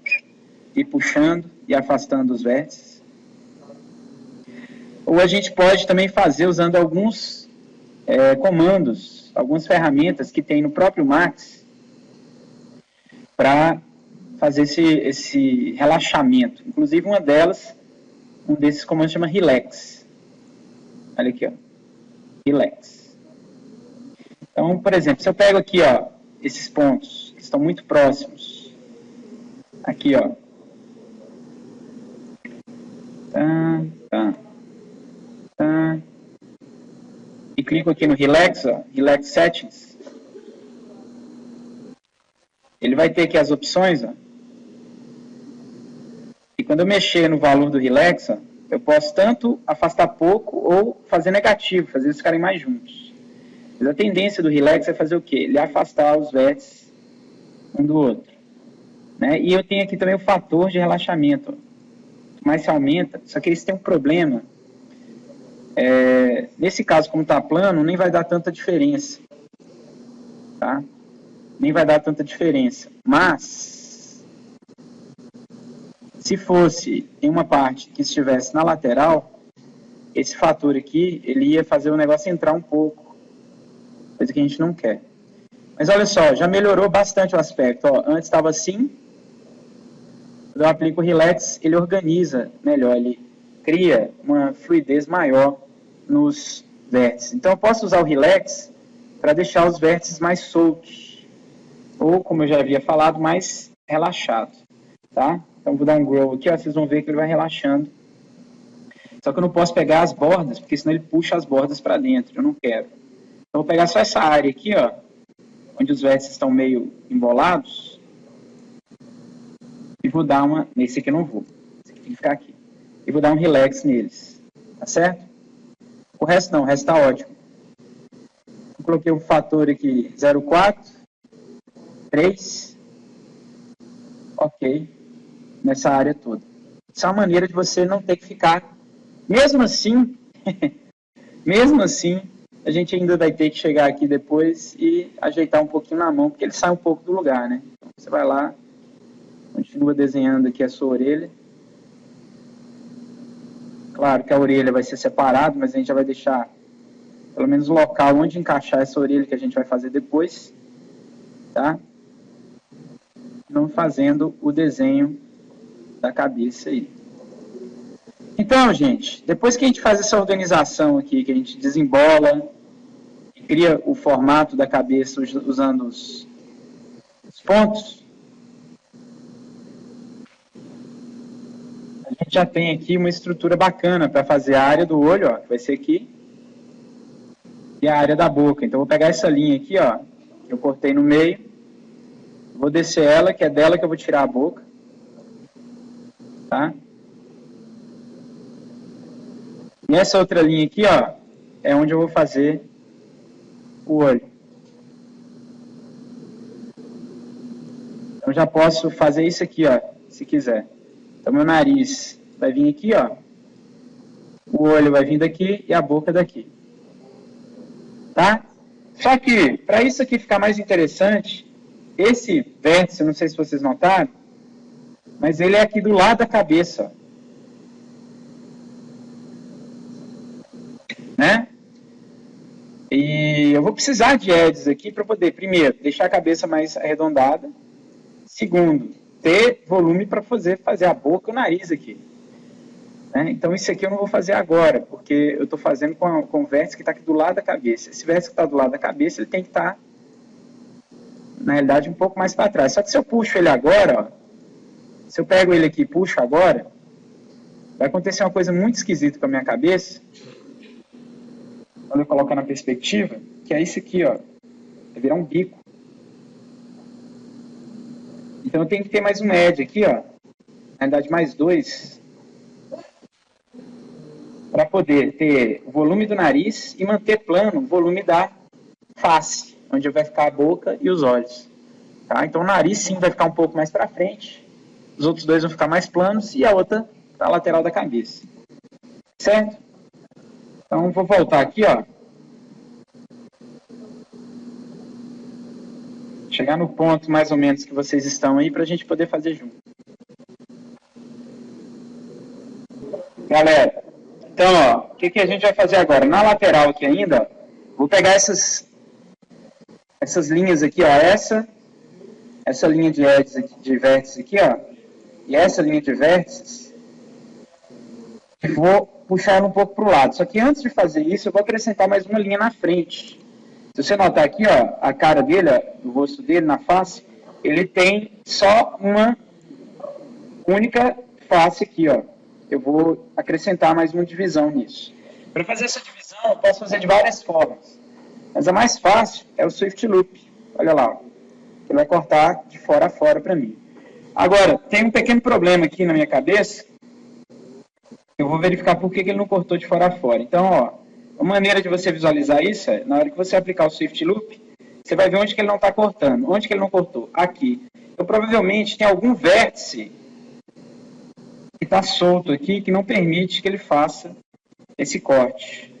e puxando e afastando os vértices. Ou a gente pode também fazer usando alguns comandos, algumas ferramentas que tem no próprio Max para fazer esse relaxamento. Inclusive, uma delas, um desses comandos chama Relax. Olha aqui, ó. Relax. Então, por exemplo, se eu pego aqui, ó, esses pontos que estão muito próximos, aqui, ó. E clico aqui no Relax, ó, Relax Settings. Ele vai ter aqui as opções, ó. E quando eu mexer no valor do Relax, ó, eu posso tanto afastar pouco ou fazer negativo, fazer eles ficarem mais juntos. Mas a tendência do Relax é fazer o quê? Ele afastar os vértices um do outro. Né? E eu tenho aqui também o fator de relaxamento. Ó. Mais se aumenta, só que eles têm um problema. Nesse caso, como está plano, nem vai dar tanta diferença. Tá? Nem vai dar tanta diferença. Mas, se fosse em uma parte que estivesse na lateral, esse fator aqui, ele ia fazer o negócio entrar um pouco. Coisa que a gente não quer. Mas olha só, já melhorou bastante o aspecto. Ó, antes estava assim, quando eu aplico o Relax, ele organiza melhor, ele cria uma fluidez maior nos vértices. Então eu posso usar o Relax para deixar os vértices mais soltos, ou, como eu já havia falado, mais relaxados. Tá? Então vou dar um Grow aqui, ó, vocês vão ver que ele vai relaxando. Só que eu não posso pegar as bordas, porque senão ele puxa as bordas para dentro, eu não quero. Então vou pegar só essa área aqui, ó, onde os vértices estão meio embolados, e vou dar uma... Nesse aqui eu não vou, esse aqui tem que ficar aqui. E vou dar um Relax neles, tá certo? O resto não, o resto está ótimo. Eu coloquei o fator aqui 0,4, 3, ok, nessa área toda. Isso é uma maneira de você não ter que ficar... Mesmo assim, a gente ainda vai ter que chegar aqui depois e ajeitar um pouquinho na mão, porque ele sai um pouco do lugar, né? Então, você vai lá, continua desenhando aqui a sua orelha. Claro que a orelha vai ser separada, mas a gente já vai deixar pelo menos o local onde encaixar essa orelha que a gente vai fazer depois, tá? Não fazendo o desenho da cabeça aí. Então, gente, depois que a gente faz essa organização aqui, que a gente desembola, cria o formato da cabeça usando os pontos, a gente já tem aqui uma estrutura bacana para fazer a área do olho, ó, que vai ser aqui, e a área da boca. Então, eu vou pegar essa linha aqui, ó, que eu cortei no meio, vou descer ela, que é dela que eu vou tirar a boca, tá? E essa outra linha aqui, ó, é onde eu vou fazer o olho. Então, já posso fazer isso aqui, ó, se quiser. Então, meu nariz vai vir aqui, ó. O olho vai vir daqui e a boca daqui. Tá? Só que, para isso aqui ficar mais interessante, esse vértice, não sei se vocês notaram, mas ele é aqui do lado da cabeça, ó. Né? E eu vou precisar de edges aqui para poder, primeiro, deixar a cabeça mais arredondada. Segundo, ter volume para fazer a boca e o nariz aqui. Né? Então, isso aqui eu não vou fazer agora, porque eu estou fazendo com o vértice que está aqui do lado da cabeça. Esse vértice que está do lado da cabeça, ele tem que estar, na realidade, um pouco mais para trás. Só que se eu puxo ele agora, ó, se eu pego ele aqui e puxo agora, vai acontecer uma coisa muito esquisita com a minha cabeça, quando eu colocar na perspectiva, que é isso aqui, ó, vai virar um bico. Então eu tenho que ter mais um edge aqui, ó, na realidade mais dois, para poder ter o volume do nariz e manter plano o volume da face, onde vai ficar a boca e os olhos. Tá? Então o nariz sim vai ficar um pouco mais para frente, os outros dois vão ficar mais planos e a outra para a lateral da cabeça. Certo? Então, vou voltar aqui, ó. Chegar no ponto, mais ou menos, que vocês estão aí, para a gente poder fazer junto. Galera, então, ó, o que a gente vai fazer agora? Na lateral aqui ainda, ó, vou pegar essas linhas aqui, ó, essa linha de edges aqui, de vértices aqui, ó, e essa linha de vértices, e vou puxar ela um pouco para o lado. Só que antes de fazer isso, eu vou acrescentar mais uma linha na frente. Se você notar aqui, ó, a cara dele, ó, o rosto dele na face, ele tem só uma única face aqui, ó. Eu vou acrescentar mais uma divisão nisso. Para fazer essa divisão, eu posso fazer de várias formas. Mas a mais fácil é o Swift Loop. Olha lá, ó. Ele vai cortar de fora a fora para mim. Agora, tem um pequeno problema aqui na minha cabeça. Eu vou verificar por que ele não cortou de fora a fora. Então, ó, a maneira de você visualizar isso é, na hora que você aplicar o Swift Loop, você vai ver onde que ele não está cortando. Onde que ele não cortou? Aqui. Então, provavelmente, tem algum vértice que está solto aqui, que não permite que ele faça esse corte.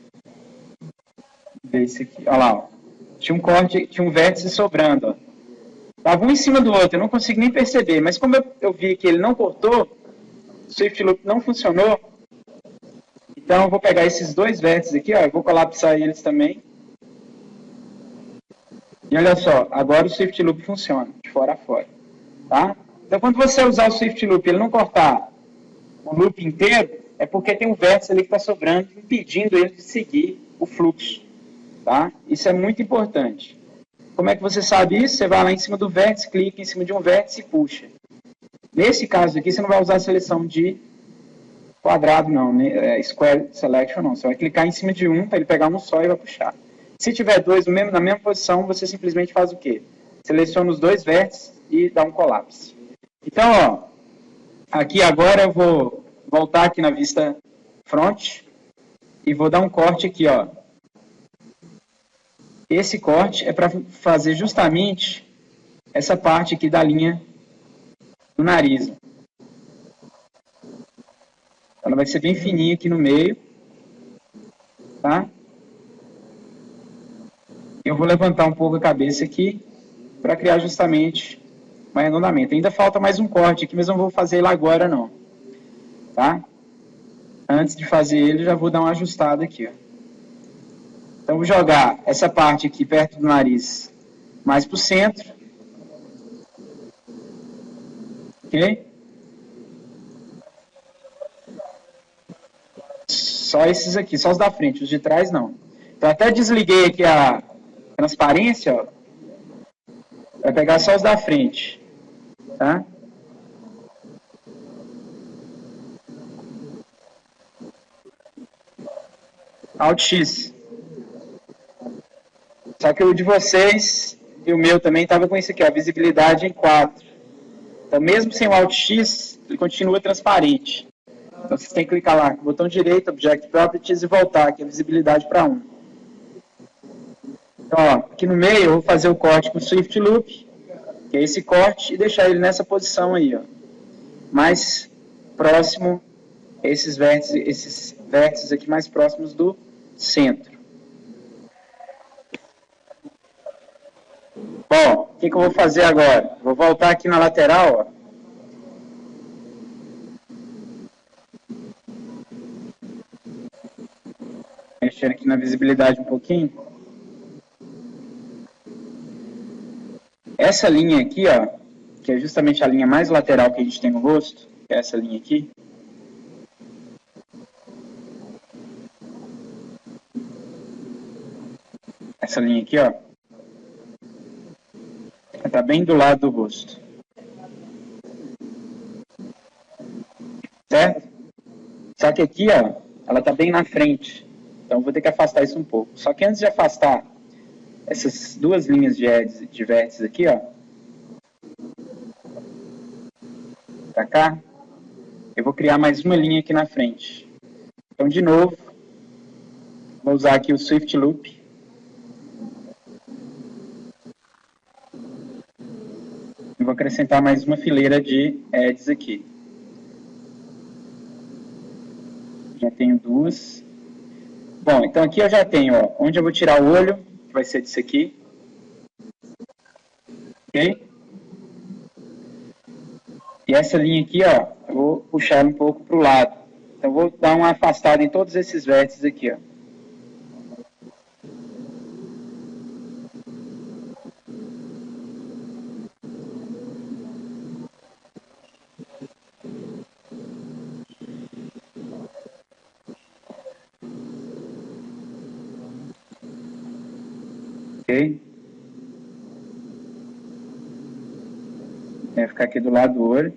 Vou ver esse aqui. Olha lá, ó. Tinha um corte, tinha um vértice sobrando, ó. Estava um em cima do outro, eu não consigo nem perceber. Mas como eu vi que ele não cortou, o Swift Loop não funcionou, então eu vou pegar esses dois vértices aqui, ó, eu vou colapsar eles também. E olha só, agora o Swift Loop funciona, de fora a fora. Tá? Então, quando você usar o Swift Loop e ele não cortar o loop inteiro, é porque tem um vértice ali que está sobrando, impedindo ele de seguir o fluxo. Tá? Isso é muito importante. Como é que você sabe isso? Você vai lá em cima do vértice, clica em cima de um vértice e puxa. Nesse caso aqui, você não vai usar a seleção de quadrado, não, né? Square Selection, não. Você vai clicar em cima de um para ele pegar um só e vai puxar. Se tiver dois na mesma posição, você simplesmente faz o quê? Seleciona os dois vértices e dá um colapse. Então, ó, aqui agora eu vou voltar aqui na vista front e vou dar um corte aqui, ó. Esse corte é para fazer justamente essa parte aqui da linha do nariz. Ela vai ser bem fininha aqui no meio, tá? Eu vou levantar um pouco a cabeça aqui para criar justamente um arredondamento. Ainda falta mais um corte aqui, mas não vou fazer ele agora não, tá? Antes de fazer ele, já vou dar uma ajustada aqui, ó. Então, vou jogar essa parte aqui perto do nariz mais para o centro. Ok? Só esses aqui, só os da frente, os de trás não. Então, até desliguei aqui a transparência, ó. Vai pegar só os da frente, tá? Alt X. Só que o de vocês e o meu também estava com isso aqui, ó, visibilidade em 4. Então, mesmo sem o Alt X, ele continua transparente. Então, vocês têm que clicar lá com o botão direito, Object Properties, e voltar aqui a visibilidade para 1. Então, ó, aqui no meio, eu vou fazer o corte com o Swift Loop, que é esse corte, e deixar ele nessa posição aí, ó. Mais próximo, esses vértices aqui mais próximos do centro. Bom, o que eu vou fazer agora? Vou voltar aqui na lateral, ó. Mexer aqui na visibilidade um pouquinho. Essa linha aqui, ó, que é justamente a linha mais lateral que a gente tem no rosto, que é essa linha aqui. Essa linha aqui, ó. Está bem do lado do rosto. Certo? Só que aqui, ó, ela está bem na frente. Então, vou ter que afastar isso um pouco. Só que antes de afastar essas duas linhas de vértices aqui, ó, pra cá, eu vou criar mais uma linha aqui na frente. Então, de novo, vou usar aqui o Swift Loop. E vou acrescentar mais uma fileira de edges aqui. Já tenho duas. Bom, então aqui eu já tenho, ó, onde eu vou tirar o olho, que vai ser disso aqui. Ok? E essa linha aqui, ó, eu vou puxar ela um pouco para o lado. Então, eu vou dar uma afastada em todos esses vértices aqui, ó. Ok? Vai ficar aqui do lado do olho.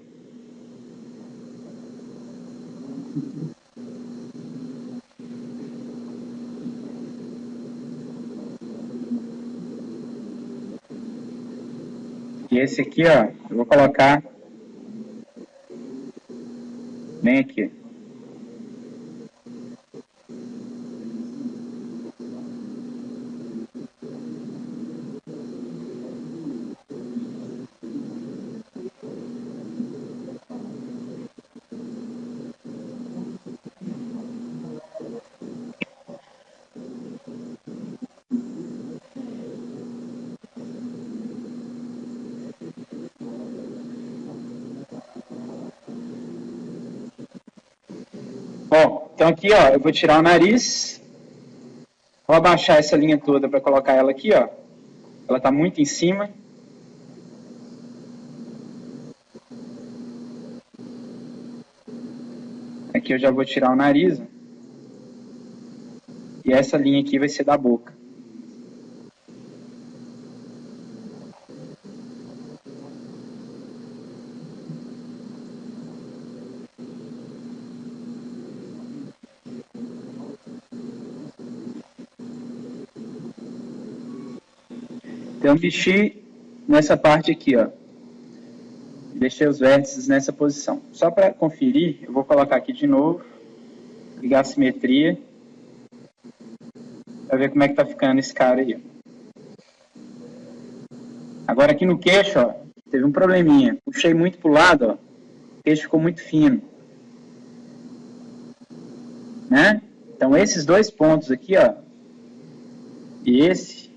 E esse aqui, ó, eu vou colocar bem aqui. Bom, então aqui, ó, eu vou tirar o nariz, vou abaixar essa linha toda para colocar ela aqui, ó. ela está muito em cima. Aqui eu já vou tirar o nariz. E essa linha aqui vai ser da boca. Então, mexi nessa parte aqui, ó. Deixei os vértices nessa posição. Só para conferir, eu vou colocar aqui de novo, ligar a simetria, para ver como é que tá ficando esse cara aí. Agora aqui no queixo, ó, teve um probleminha. Puxei muito pro lado, ó, o queixo ficou muito fino. Né? Então esses dois pontos aqui, ó, e esse,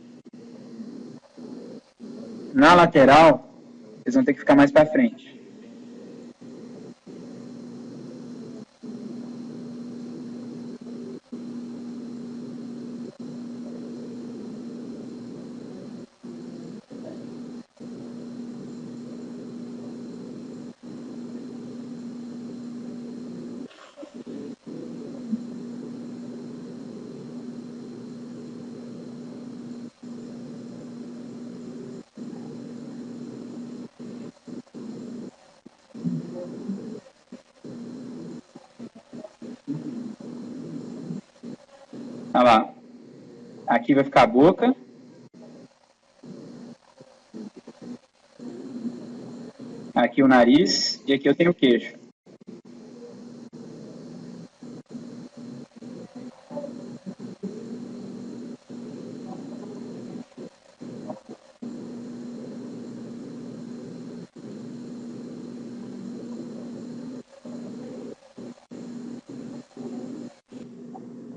na lateral, eles vão ter que ficar mais para frente. Olha lá. Aqui vai ficar a boca. Aqui o nariz. E aqui eu tenho o queixo.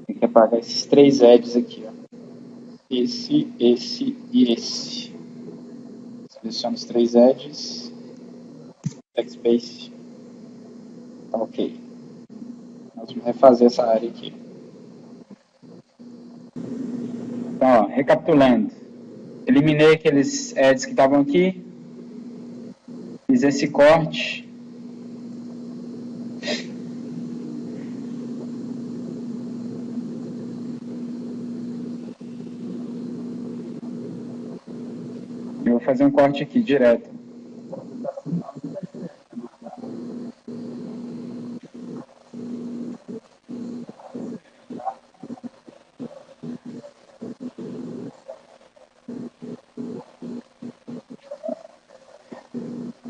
Tem que apagar esses três edges aqui, ó. Esse e esse. Seleciono os três edges. Backspace. Tá ok. Nós vamos refazer essa área aqui. Então, ó, recapitulando. Eliminei aqueles edges que estavam aqui. Fiz esse corte. Eu vou fazer um corte aqui, direto.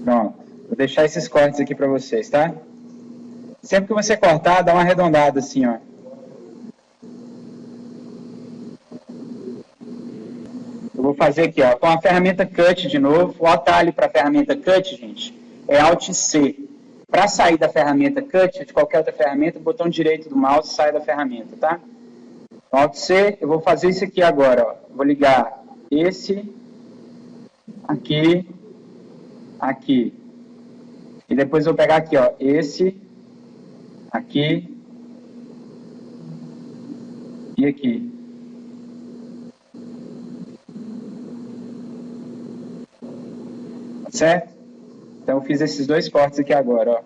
Pronto. Vou deixar esses cortes aqui para vocês, tá? Sempre que você cortar, dá uma arredondada assim, ó. Eu vou fazer aqui, ó, com a ferramenta Cut de novo. O atalho para a ferramenta Cut, gente, é Alt C. Para sair da ferramenta Cut, de qualquer outra ferramenta, o botão direito do mouse sai da ferramenta, tá? Então, Alt C, eu vou fazer isso aqui agora, ó. Vou ligar esse, aqui, aqui. E depois eu vou pegar aqui, ó, esse, aqui e aqui. Certo? Então eu fiz esses dois cortes aqui agora, ó.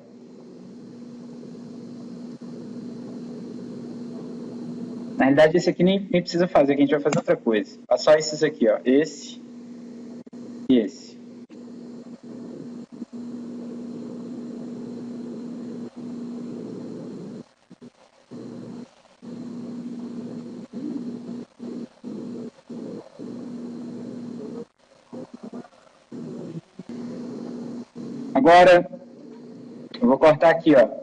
Na realidade esse aqui nem precisa fazer, que a gente vai fazer outra coisa. É só esses aqui, ó. Esse e esse. Agora, eu vou cortar aqui, ó.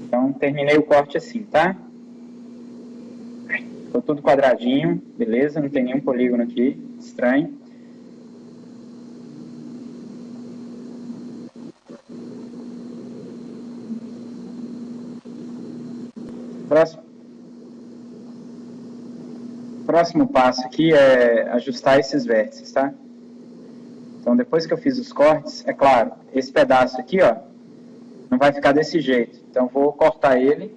Então, terminei o corte assim, tá? Ficou tudo quadradinho, beleza? Não tem nenhum polígono aqui, estranho. Próximo passo aqui é ajustar esses vértices, tá? Então, depois que eu fiz os cortes, é claro, esse pedaço aqui, ó, não vai ficar desse jeito. Então, vou cortar ele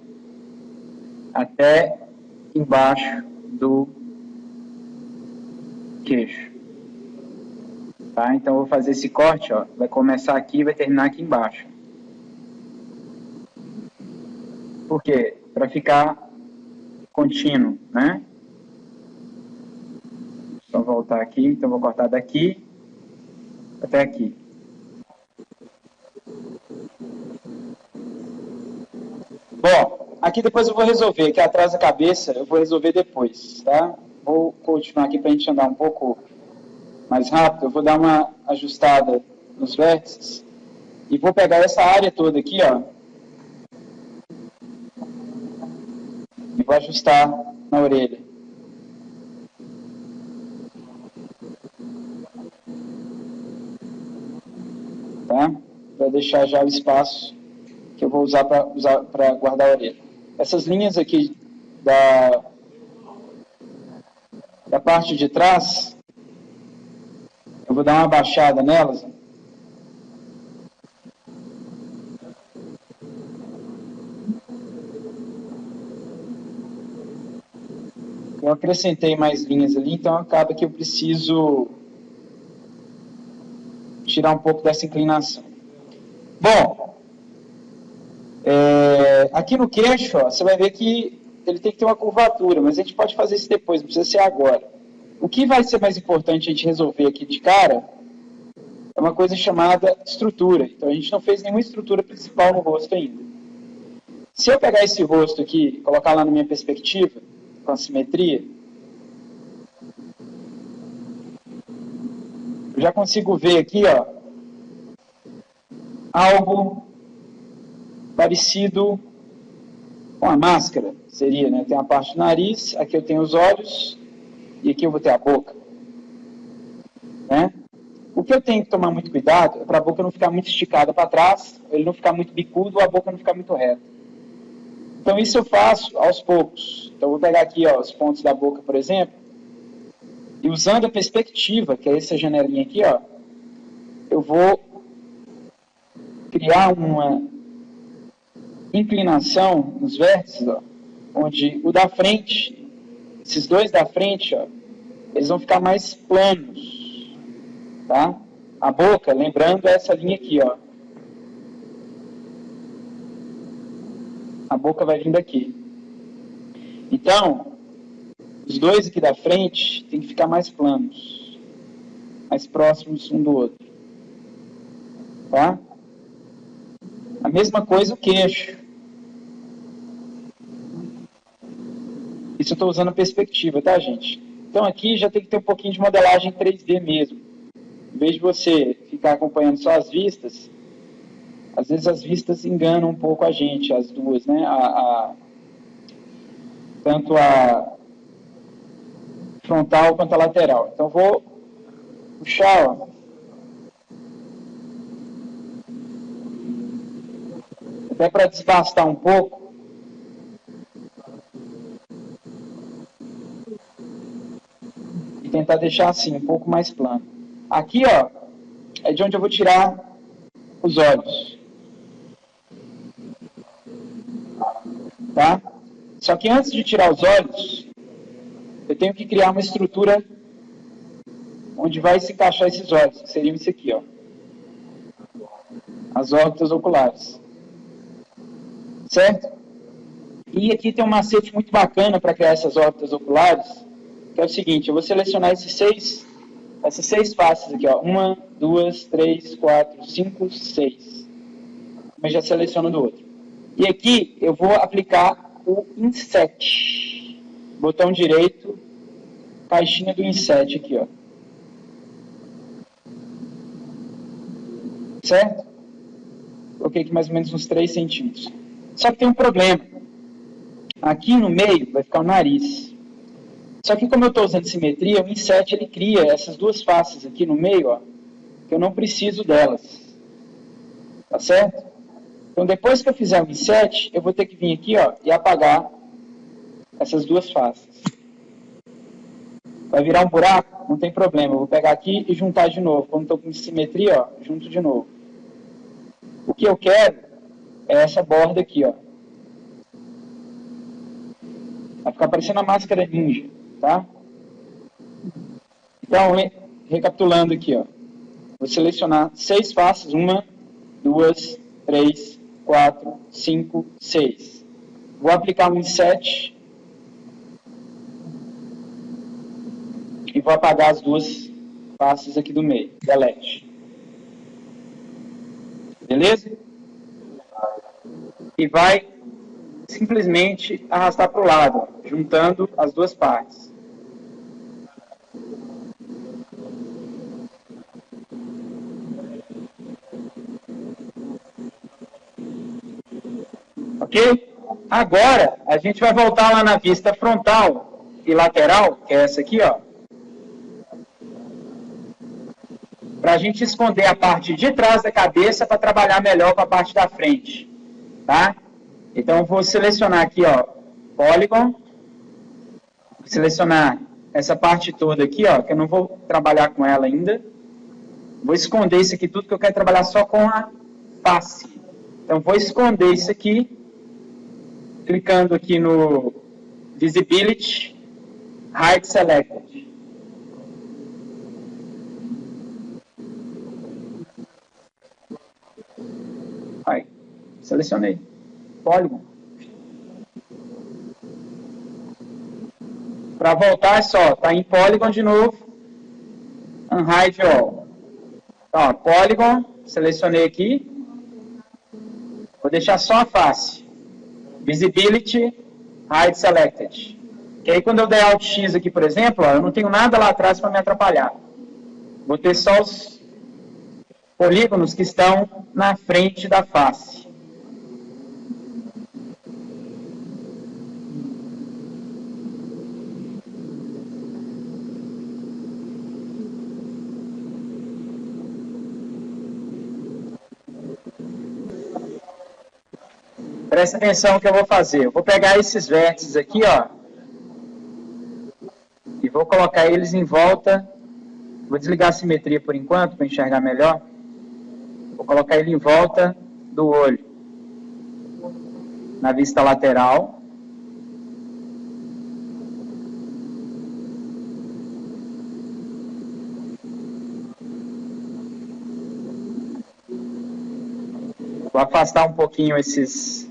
até embaixo do queixo. Tá? Então, eu vou fazer esse corte, ó, vai começar aqui e vai terminar aqui embaixo. Por quê? Para ficar contínuo, né? Só voltar aqui, então vou cortar daqui até aqui. Bom, aqui depois eu vou resolver, aqui atrás da cabeça eu vou resolver depois, tá? Vou continuar aqui para a gente andar um pouco mais rápido, eu vou dar uma ajustada nos vértices e vou pegar essa área toda aqui, ó, e vou ajustar na orelha. Tá? Para deixar já o espaço que eu vou usar para guardar a orelha. Essas linhas aqui da parte de trás, eu vou dar uma baixada nelas. Eu acrescentei mais linhas ali, então acaba que eu preciso tirar um pouco dessa inclinação. Bom, aqui no queixo, ó, você vai ver que ele tem que ter uma curvatura, mas a gente pode fazer isso depois, não precisa ser agora. O que vai ser mais importante a gente resolver aqui de cara é uma coisa chamada estrutura. Então, a gente não fez nenhuma estrutura principal no rosto ainda. Se eu pegar esse rosto aqui e colocar lá na minha perspectiva, com a simetria, eu já consigo ver aqui, ó, algo parecido com a máscara, seria, né? Tem a parte do nariz, aqui eu tenho os olhos e aqui eu vou ter a boca, né? O que eu tenho que tomar muito cuidado é para a boca não ficar muito esticada para trás, ele não ficar muito bicudo ou a boca não ficar muito reta. Então isso eu faço aos poucos. Então eu vou pegar aqui, ó, os pontos da boca, por exemplo, e usando a perspectiva, que é essa janelinha aqui, ó, eu vou criar uma inclinação nos vértices, ó, onde o da frente, esses dois da frente, ó, eles vão ficar mais planos, tá? A boca, lembrando, é essa linha aqui, ó. A boca vai vindo aqui. Então, os dois aqui da frente tem que ficar mais planos, mais próximos um do outro, tá? A mesma coisa o queixo. Isso eu estou usando a perspectiva, tá, gente? Então aqui já tem que ter um pouquinho de modelagem 3D mesmo. Em vez de você ficar acompanhando só as vistas, às vezes as vistas enganam um pouco a gente, as duas, né? Tanto a frontal quanto a lateral. Então vou puxar, ó. Até para desbastar um pouco. E tentar deixar assim, um pouco mais plano. Aqui, ó, é de onde eu vou tirar os olhos. Tá? Só que antes de tirar os olhos, eu tenho que criar uma estrutura onde vai se encaixar esses olhos, que seriam isso aqui, ó. As órbitas oculares. Certo? E aqui tem um macete muito bacana para criar essas órbitas oculares, que é o seguinte, eu vou selecionar essas seis faces aqui, ó. 1, 2, 3, 4, 5, 6. Mas já seleciono do outro. E aqui eu vou aplicar o Inset. Botão direito, caixinha do Inset aqui, ó. Certo? Coloquei aqui mais ou menos uns 3 centímetros. Só que tem um problema. Aqui no meio vai ficar o nariz. Só que como eu estou usando simetria, o Inset ele cria essas duas faces aqui no meio, ó, que eu não preciso delas. Tá certo? Então depois que eu fizer o Inset, eu vou ter que vir aqui, ó, e apagar essas duas faces. Vai virar um buraco? Não tem problema. Eu vou pegar aqui e juntar de novo. Quando estou com simetria, ó, junto de novo. O que eu quero é essa borda aqui, ó. Vai ficar parecendo a máscara ninja, tá? Então, recapitulando aqui, ó. Vou selecionar 6 faces. 1, 2, 3, 4, 5, 6. Vou aplicar um inset. E vou apagar as duas faces aqui do meio. Delete. Beleza? E vai simplesmente arrastar para o lado, ó, juntando as duas partes. Ok? Agora, a gente vai voltar lá na vista frontal e lateral, que é essa aqui, ó. Para a gente esconder a parte de trás da cabeça para trabalhar melhor com a parte da frente. Tá? Então, eu vou selecionar aqui, ó, Polygon. Vou selecionar essa parte toda aqui, ó, que eu não vou trabalhar com ela ainda. Vou esconder isso aqui tudo, que eu quero trabalhar só com a face. Então, vou esconder isso aqui, clicando aqui no Visibility, Hide Selected. Aí, selecionei. Polygon. Para voltar é só, tá em Polygon de novo. Unhide All. Então, ó, Polygon, selecionei aqui. Vou deixar só a face. Visibility, Hide Selected. Que aí quando eu der Alt X aqui, por exemplo, ó, eu não tenho nada lá atrás para me atrapalhar. Vou ter só os polígonos que estão na frente da face. Presta atenção no que eu vou fazer. Eu vou pegar esses vértices aqui, ó, e vou colocar eles em volta. Vou desligar a simetria por enquanto, para enxergar melhor. Vou colocar ele em volta do olho. Na vista lateral. Vou afastar um pouquinho esses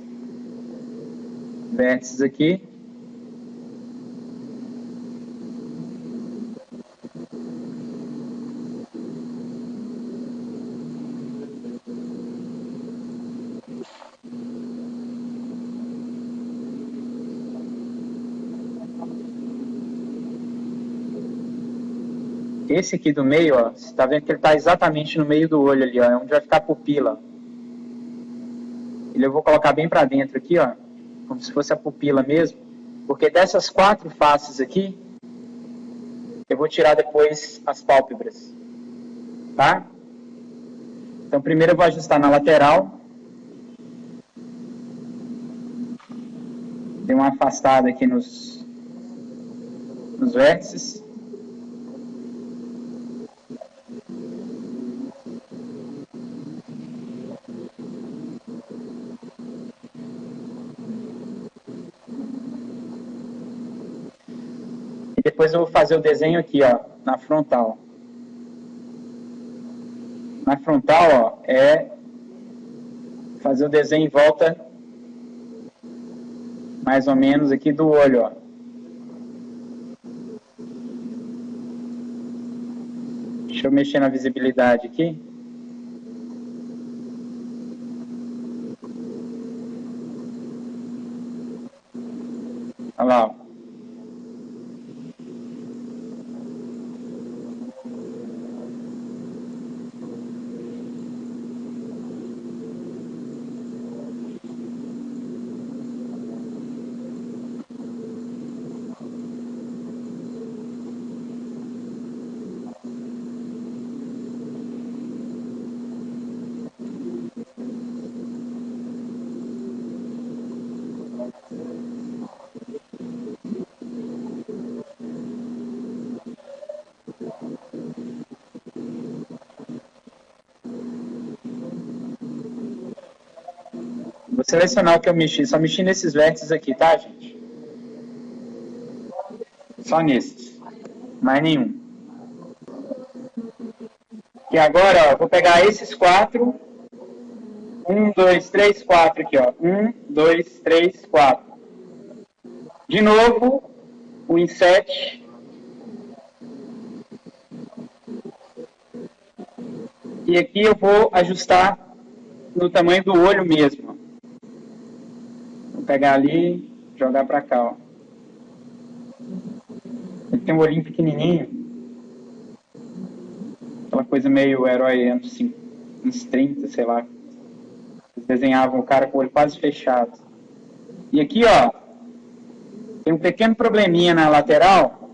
vértices aqui. Esse aqui do meio, ó, você está vendo que ele está exatamente no meio do olho ali, ó, é onde vai ficar a pupila. Ele eu vou colocar bem para dentro aqui, ó, como se fosse a pupila mesmo, porque dessas 4 faces aqui, eu vou tirar depois as pálpebras, tá? Então, primeiro eu vou ajustar na lateral. Dei uma afastada aqui nos vértices. Depois eu vou fazer o desenho aqui, ó, na frontal. Na frontal, ó, é fazer o desenho em volta, mais ou menos aqui do olho, ó. Deixa eu mexer na visibilidade aqui. Olha lá, ó. selecionar o que eu mexi. Só mexi nesses vértices aqui, tá, gente? Só nesses. Mais nenhum. E agora, ó, vou pegar esses 4. 1, 2, 3, 4 aqui, ó. 1, 2, 3, 4. De novo, o inset. E aqui eu vou ajustar no tamanho do olho mesmo. Vou pegar ali, jogar para cá, ó. Ele tem um olhinho pequenininho. Aquela coisa meio herói anos 30, sei lá. Eles desenhavam o cara com o olho quase fechado. E aqui, ó, tem um pequeno probleminha na lateral,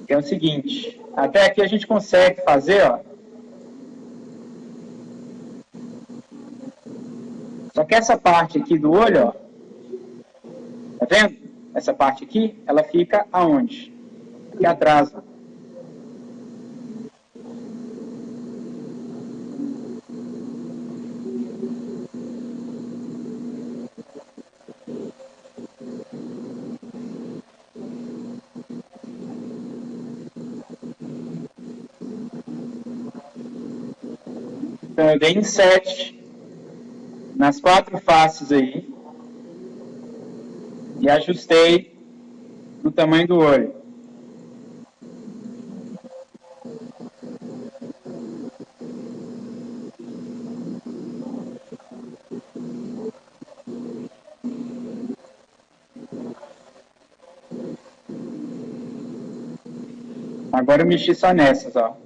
que é o seguinte. Até aqui a gente consegue fazer, ó. Só que essa parte aqui do olho, ó, tá vendo? Essa parte aqui, ela fica aonde? Aqui atrás, ó. Então eu dei inset nas 4 faces aí e ajustei no tamanho do olho. Agora eu mexi só nessas, ó.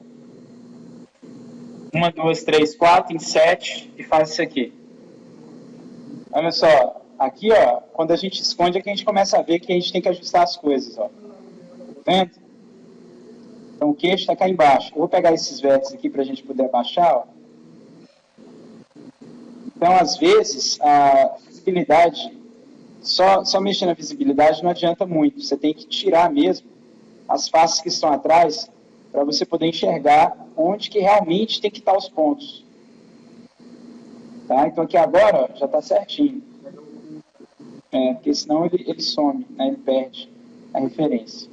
1, 2, 3, 4, inset e faz isso aqui. Olha só, aqui, ó, quando a gente esconde é que a gente começa a ver que a gente tem que ajustar as coisas, ó. Tá vendo? Então o queixo está cá embaixo. Eu vou pegar esses vértices aqui para a gente poder abaixar, ó. Então, às vezes, a visibilidade, só mexer na visibilidade não adianta muito. Você tem que tirar mesmo as faces que estão atrás para você poder enxergar onde que realmente tem que estar os pontos. Tá? Então aqui agora ó, já está certinho. Porque senão ele some, né? Ele perde a referência.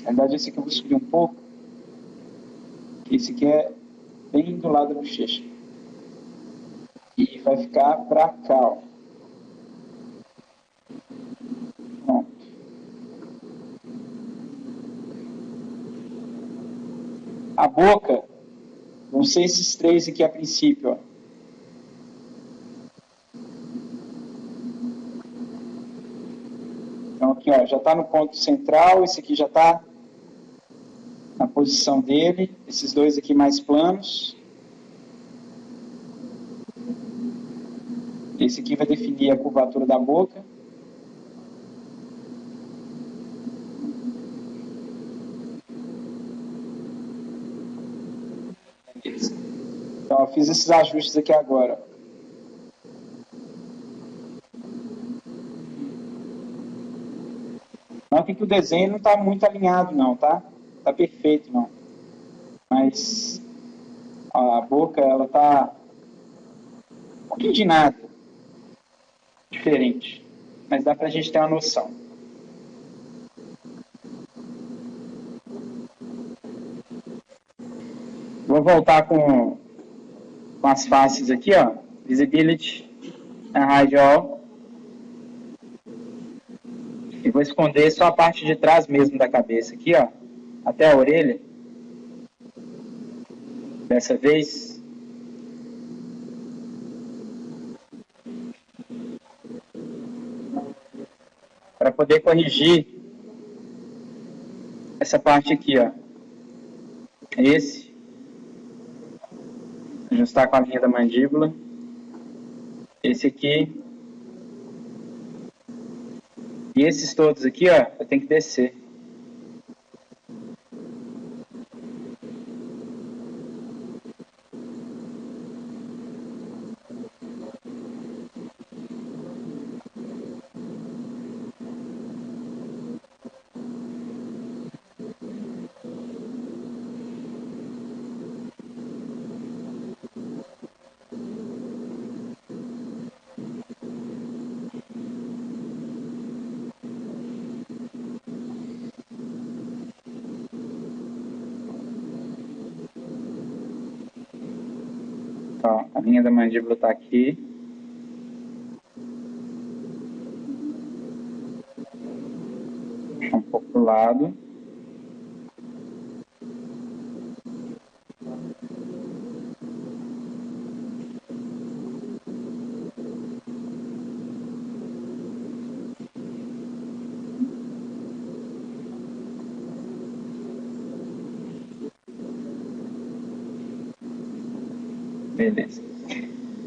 Na verdade, esse aqui eu vou subir um pouco. Esse aqui é bem do lado da bochecha. E vai ficar para cá, ó. Pronto. A boca, vão ser esses 3 aqui a princípio, ó. Então aqui, ó, já está no ponto central, esse aqui já está na posição dele, esses 2 aqui mais planos. Esse aqui vai definir a curvatura da boca. Então, eu fiz esses ajustes aqui agora. Notem que o desenho não está muito alinhado, não, tá? Está perfeito, não. Mas a boca, ela está um pouquinho de nada. Diferente. Mas dá para a gente ter uma noção. Vou voltar com as faces aqui, ó. Visibility, Hide All. E vou esconder só a parte de trás mesmo da cabeça aqui, ó. Até a orelha. Dessa vez. Para poder corrigir essa parte aqui, ó. Esse. Ajustar com a linha da mandíbula. Esse aqui. E esses todos aqui, ó, eu tenho que descer. A linha da mandíbula está aqui. Puxar um pouco para o lado. Beleza.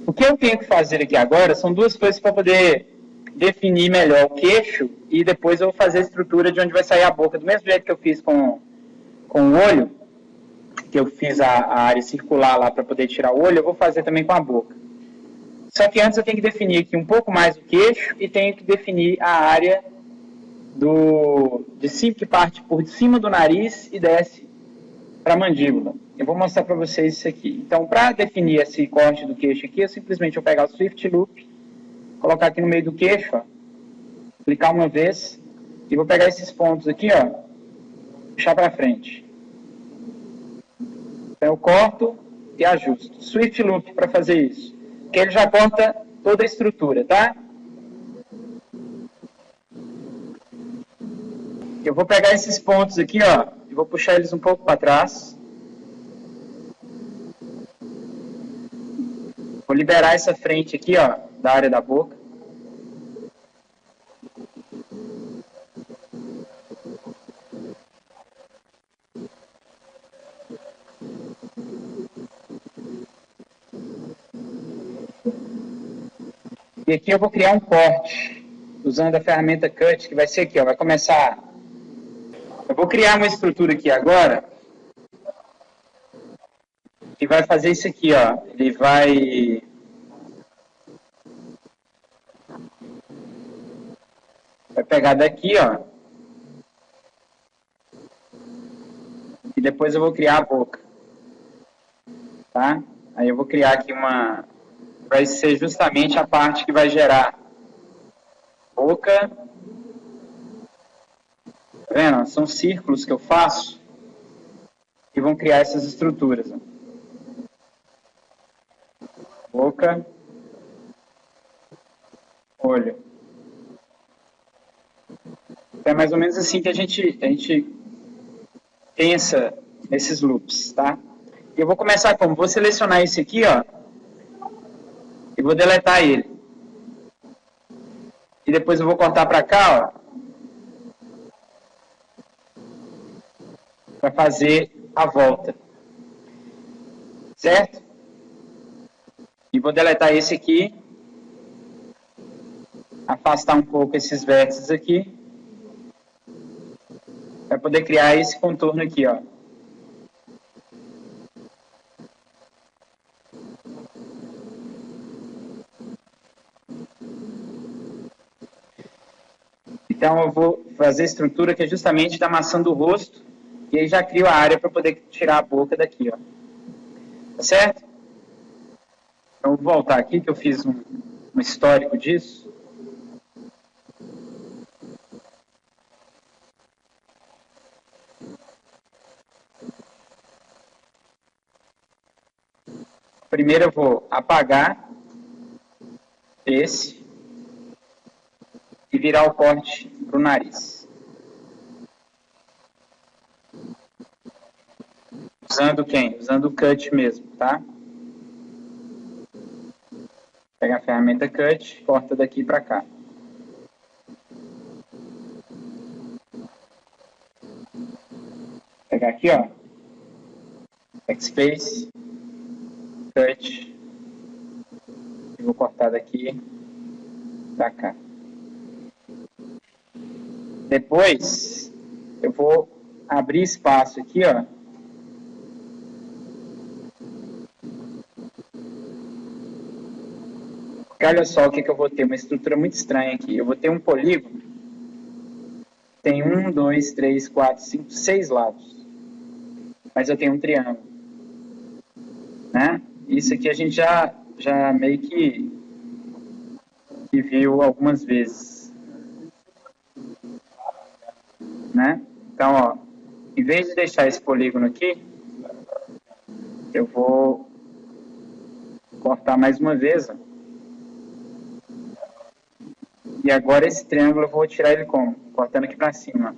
O que eu tenho que fazer aqui agora são duas coisas para poder definir melhor o queixo e depois eu vou fazer a estrutura de onde vai sair a boca. Do mesmo jeito que eu fiz com o olho, que eu fiz a área circular lá para poder tirar o olho, eu vou fazer também com a boca. Só que antes eu tenho que definir aqui um pouco mais o queixo e tenho que definir a área de cima, que parte por cima do nariz e desce para a mandíbula. Eu vou mostrar para vocês isso aqui. Então, para definir esse corte do queixo aqui, eu simplesmente vou pegar o Swift Loop, colocar aqui no meio do queixo, ó, clicar uma vez, e vou pegar esses pontos aqui, ó, puxar para frente. Então, eu corto e ajusto. Swift Loop para fazer isso, que ele já corta toda a estrutura, tá? Eu vou pegar esses pontos aqui, ó, e vou puxar eles um pouco para trás. Vou liberar essa frente aqui, ó, da área da boca. E aqui eu vou criar um corte, usando a ferramenta Cut, que vai ser aqui, ó, vai começar... Eu vou criar uma estrutura aqui agora, que vai fazer isso aqui, ó. Ele vai pegar daqui, ó. E depois eu vou criar a boca. Tá? Aí eu vou criar aqui uma... Vai ser justamente a parte que vai gerar boca. Tá vendo? São círculos que eu faço que vão criar essas estruturas, ó. Boca, olho. É mais ou menos assim que a gente pensa esses loops, tá? Eu vou começar como? Vou selecionar esse aqui, ó, e vou deletar ele. E depois eu vou cortar para cá, ó, para fazer a volta. Certo? E vou deletar esse aqui, afastar um pouco esses vértices aqui, para poder criar esse contorno aqui, ó. Então eu vou fazer a estrutura que é justamente da maçã do rosto, e aí já crio a área para poder tirar a boca daqui, ó. Tá certo? Então, vou voltar aqui, que eu fiz um histórico disso. Primeiro eu vou apagar esse e virar o corte para o nariz. Usando quem? Usando o Cut mesmo, tá? Pega a ferramenta Cut, corta daqui para cá. Pegar aqui, ó. Backspace. Cut. E vou cortar daqui para cá. Depois, eu vou abrir espaço aqui, ó. Porque olha só o que eu vou ter, uma estrutura muito estranha aqui. Eu vou ter um polígono, tem 1, 2, 3, 4, 5, 6 lados. Mas eu tenho um triângulo. Né? Isso aqui a gente já meio que viu algumas vezes. Né? Então, ó, em vez de deixar esse polígono aqui, eu vou Cortar mais uma vez, ó. E agora esse triângulo eu vou tirar ele como? Cortando aqui para cima.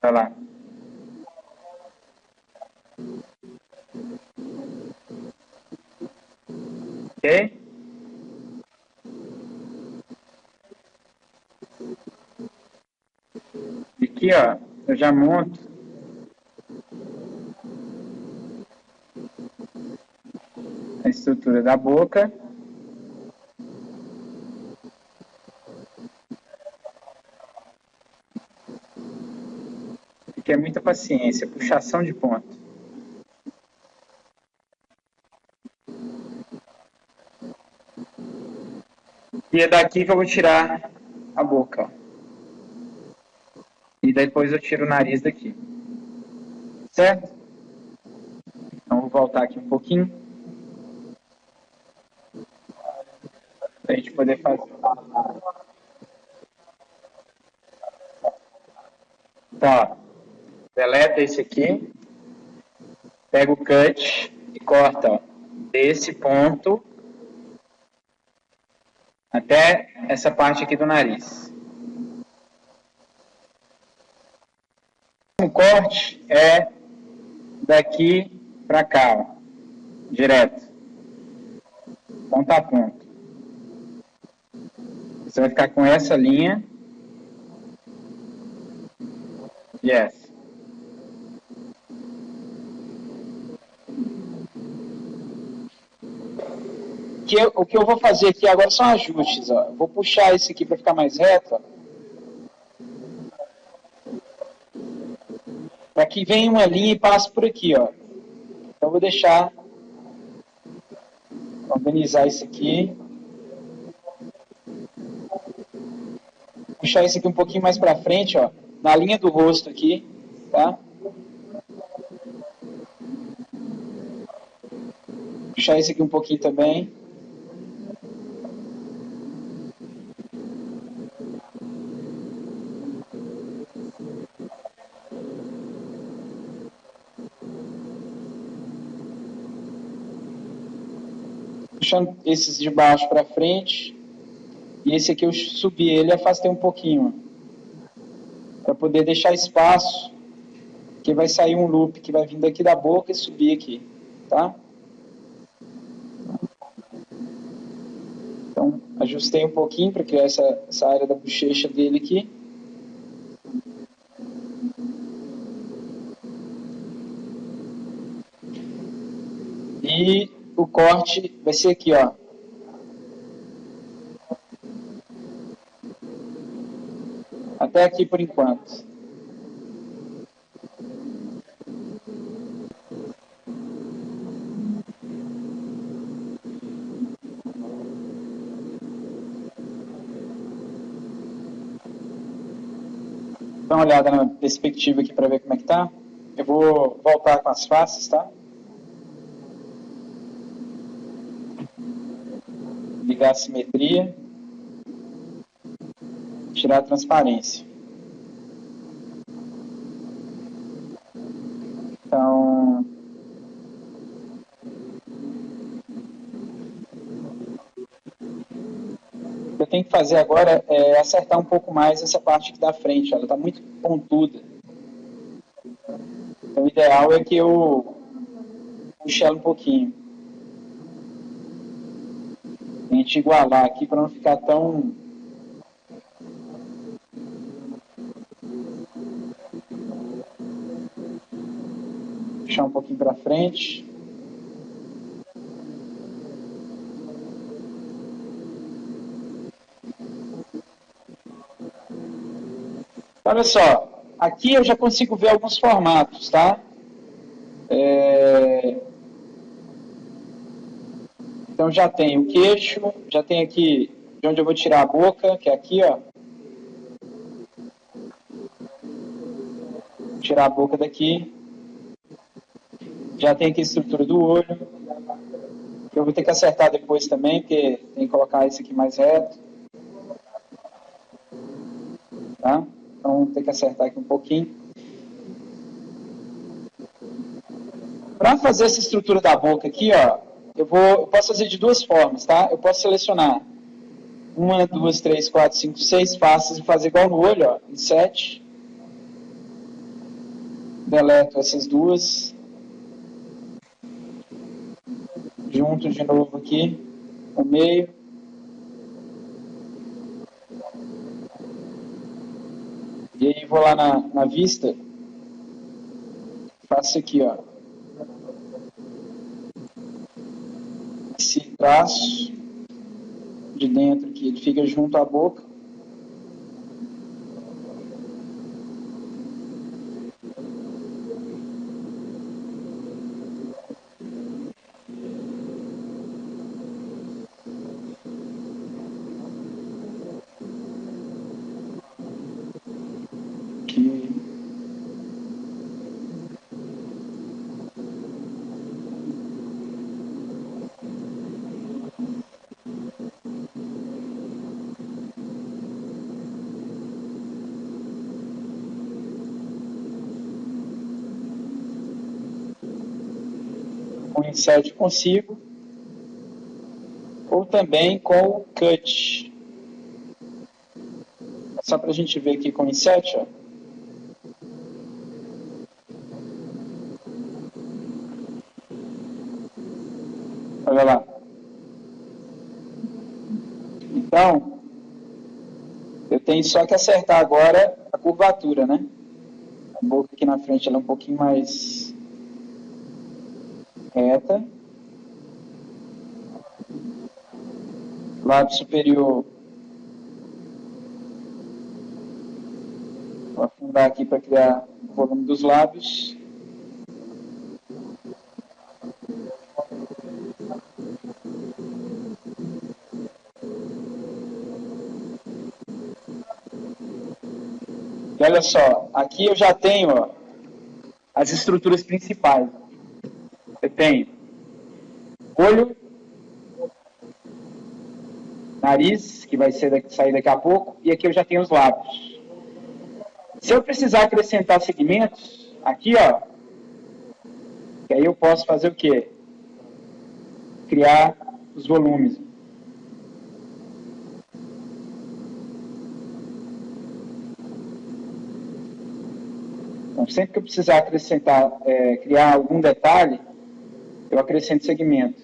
Tá lá. Ok? E aqui, ó, eu já monto a estrutura da boca. Que é muita paciência, puxação de ponto. E é daqui que eu vou tirar a boca, ó. E depois eu tiro o nariz daqui. Certo? Então vou voltar aqui um pouquinho. Para a gente poder fazer. Tá. Deleta esse aqui. Pega o cut e corta, ó, desse ponto até essa parte aqui do nariz. O corte é daqui para cá, ó, direto, ponta a ponta. Você vai ficar com essa linha. Yes. O que eu vou fazer aqui agora são ajustes, ó. Eu vou puxar esse aqui para ficar mais reto, para que venha uma linha e passe por aqui, ó. Então eu vou deixar organizar isso aqui, puxar isso aqui um pouquinho mais para frente, ó, na linha do rosto aqui, tá? Puxar isso aqui um pouquinho também. Puxando esses de baixo para frente. E esse aqui eu subi ele e afastei um pouquinho, para poder deixar espaço, que vai sair um loop que vai vir daqui da boca e subir aqui, tá? Então, ajustei um pouquinho para criar essa área da bochecha dele aqui. E o corte vai ser aqui, ó. Até aqui por enquanto. Dá uma olhada na perspectiva aqui para ver como é que tá. Eu vou voltar com as faces, tá? Ligar a simetria. Tirar a transparência. Então, o que eu tenho que fazer agora é acertar um pouco mais essa parte aqui da frente. Ela está muito pontuda. Então, o ideal é que eu puxe ela um pouquinho. A gente igualar aqui para não ficar tão... Puxar um pouquinho para frente. Olha só, aqui eu já consigo ver alguns formatos, tá? Então já tem o queixo, já tem aqui de onde eu vou tirar a boca, que é aqui, ó. Tirar a boca daqui. Já tem aqui a estrutura do olho. Eu vou ter que acertar depois também, porque tem que colocar esse aqui mais reto. Tá? Então, vou ter que acertar aqui um pouquinho. Para fazer essa estrutura da boca aqui, ó, eu posso fazer de duas formas, tá? Eu posso selecionar 1, 2, 3, 4, 5, 6 faces e fazer igual no olho, ó, em 7. Deleto essas duas. Junto de novo aqui, no meio. E aí vou lá na vista, faço aqui, ó. Esse traço de dentro aqui, ele fica junto à boca. Com o insert consigo, ou também com o cut. Só para a gente ver aqui com o insert, ó. Olha lá. Então, eu tenho só que acertar agora a curvatura, né? A boca aqui na frente ela é um pouquinho mais reta. Lábio superior. Vou afundar aqui para criar o volume dos lábios. E olha só, aqui eu já tenho, ó, as estruturas principais. Eu tenho olho, nariz, que vai sair daqui a pouco, e aqui eu já tenho os lábios. Se eu precisar acrescentar segmentos, aqui, ó, que aí eu posso fazer o quê? Criar os volumes. Então, sempre que eu precisar acrescentar, criar algum detalhe, eu acrescento segmento.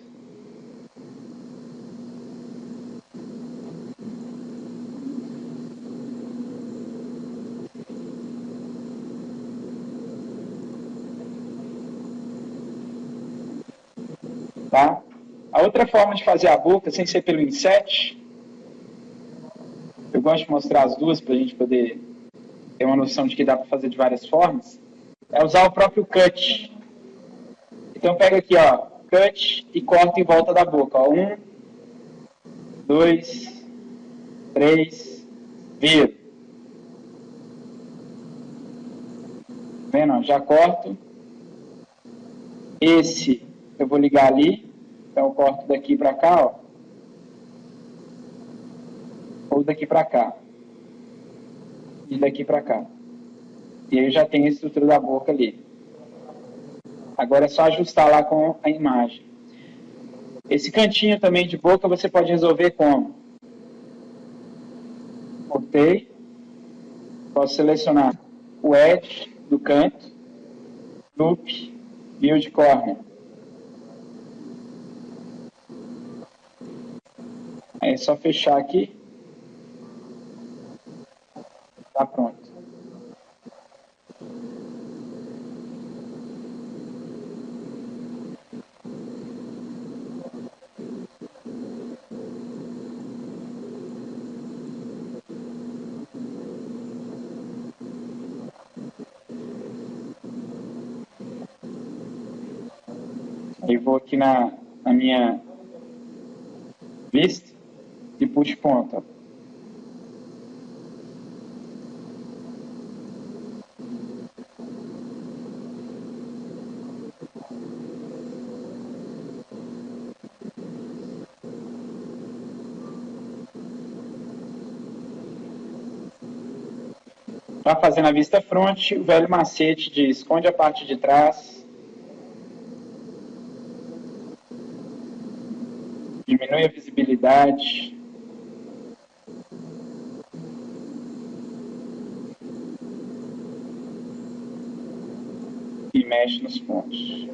Tá? A outra forma de fazer a boca, sem ser pelo inset, eu gosto de mostrar as duas para a gente poder ter uma noção de que dá para fazer de várias formas, é usar o próprio cut. Então pega aqui, ó, cut e corta em volta da boca. Ó. 1, 2, 3, viro. Vendo? Ó, já corto. Esse eu vou ligar ali. Então eu corto daqui para cá, ó. Ou daqui para cá. E daqui para cá. E aí eu já tenho a estrutura da boca ali. Agora é só ajustar lá com a imagem. Esse cantinho também de boca você pode resolver como? Cortei. Posso selecionar o edge do canto. Loop. Build corner. Aí é só fechar aqui. Tá pronto. Aí vou aqui na minha vista e puxo ponta. Para fazer na vista front, o velho macete de esconde a parte de trás, Diminui a visibilidade. E mexe nos pontos.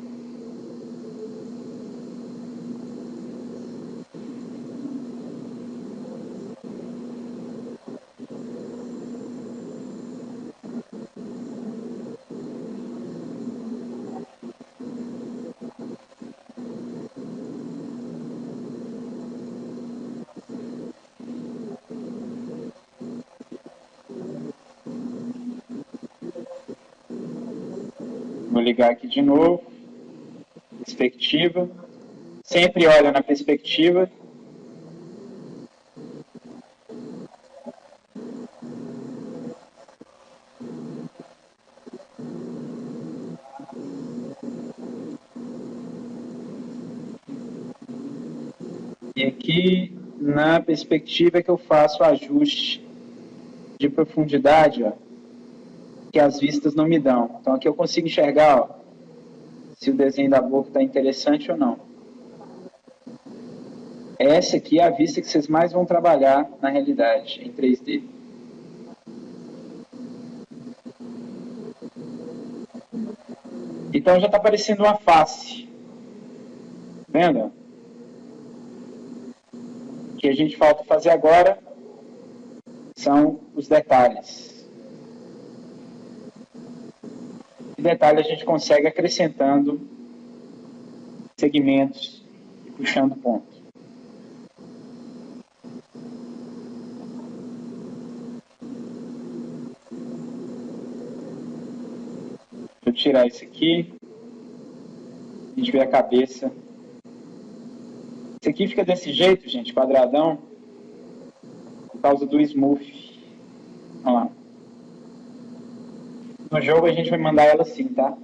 Vou ligar aqui de novo. Perspectiva. Sempre olha na perspectiva. E aqui na perspectiva é que eu faço o ajuste de profundidade, ó, que as vistas não me dão. Então aqui eu consigo enxergar, ó, se o desenho da boca está interessante ou não. Essa aqui é a vista que vocês mais vão trabalhar na realidade, em 3D. Então já está aparecendo uma face. Tá vendo? O que a gente falta fazer agora são os detalhes. E detalhe a gente consegue acrescentando segmentos e puxando ponto. Vou tirar isso aqui. A gente vê a cabeça. Esse aqui fica desse jeito, gente, quadradão, por causa do smooth. Olha lá. No jogo a gente vai mandar ela assim, tá?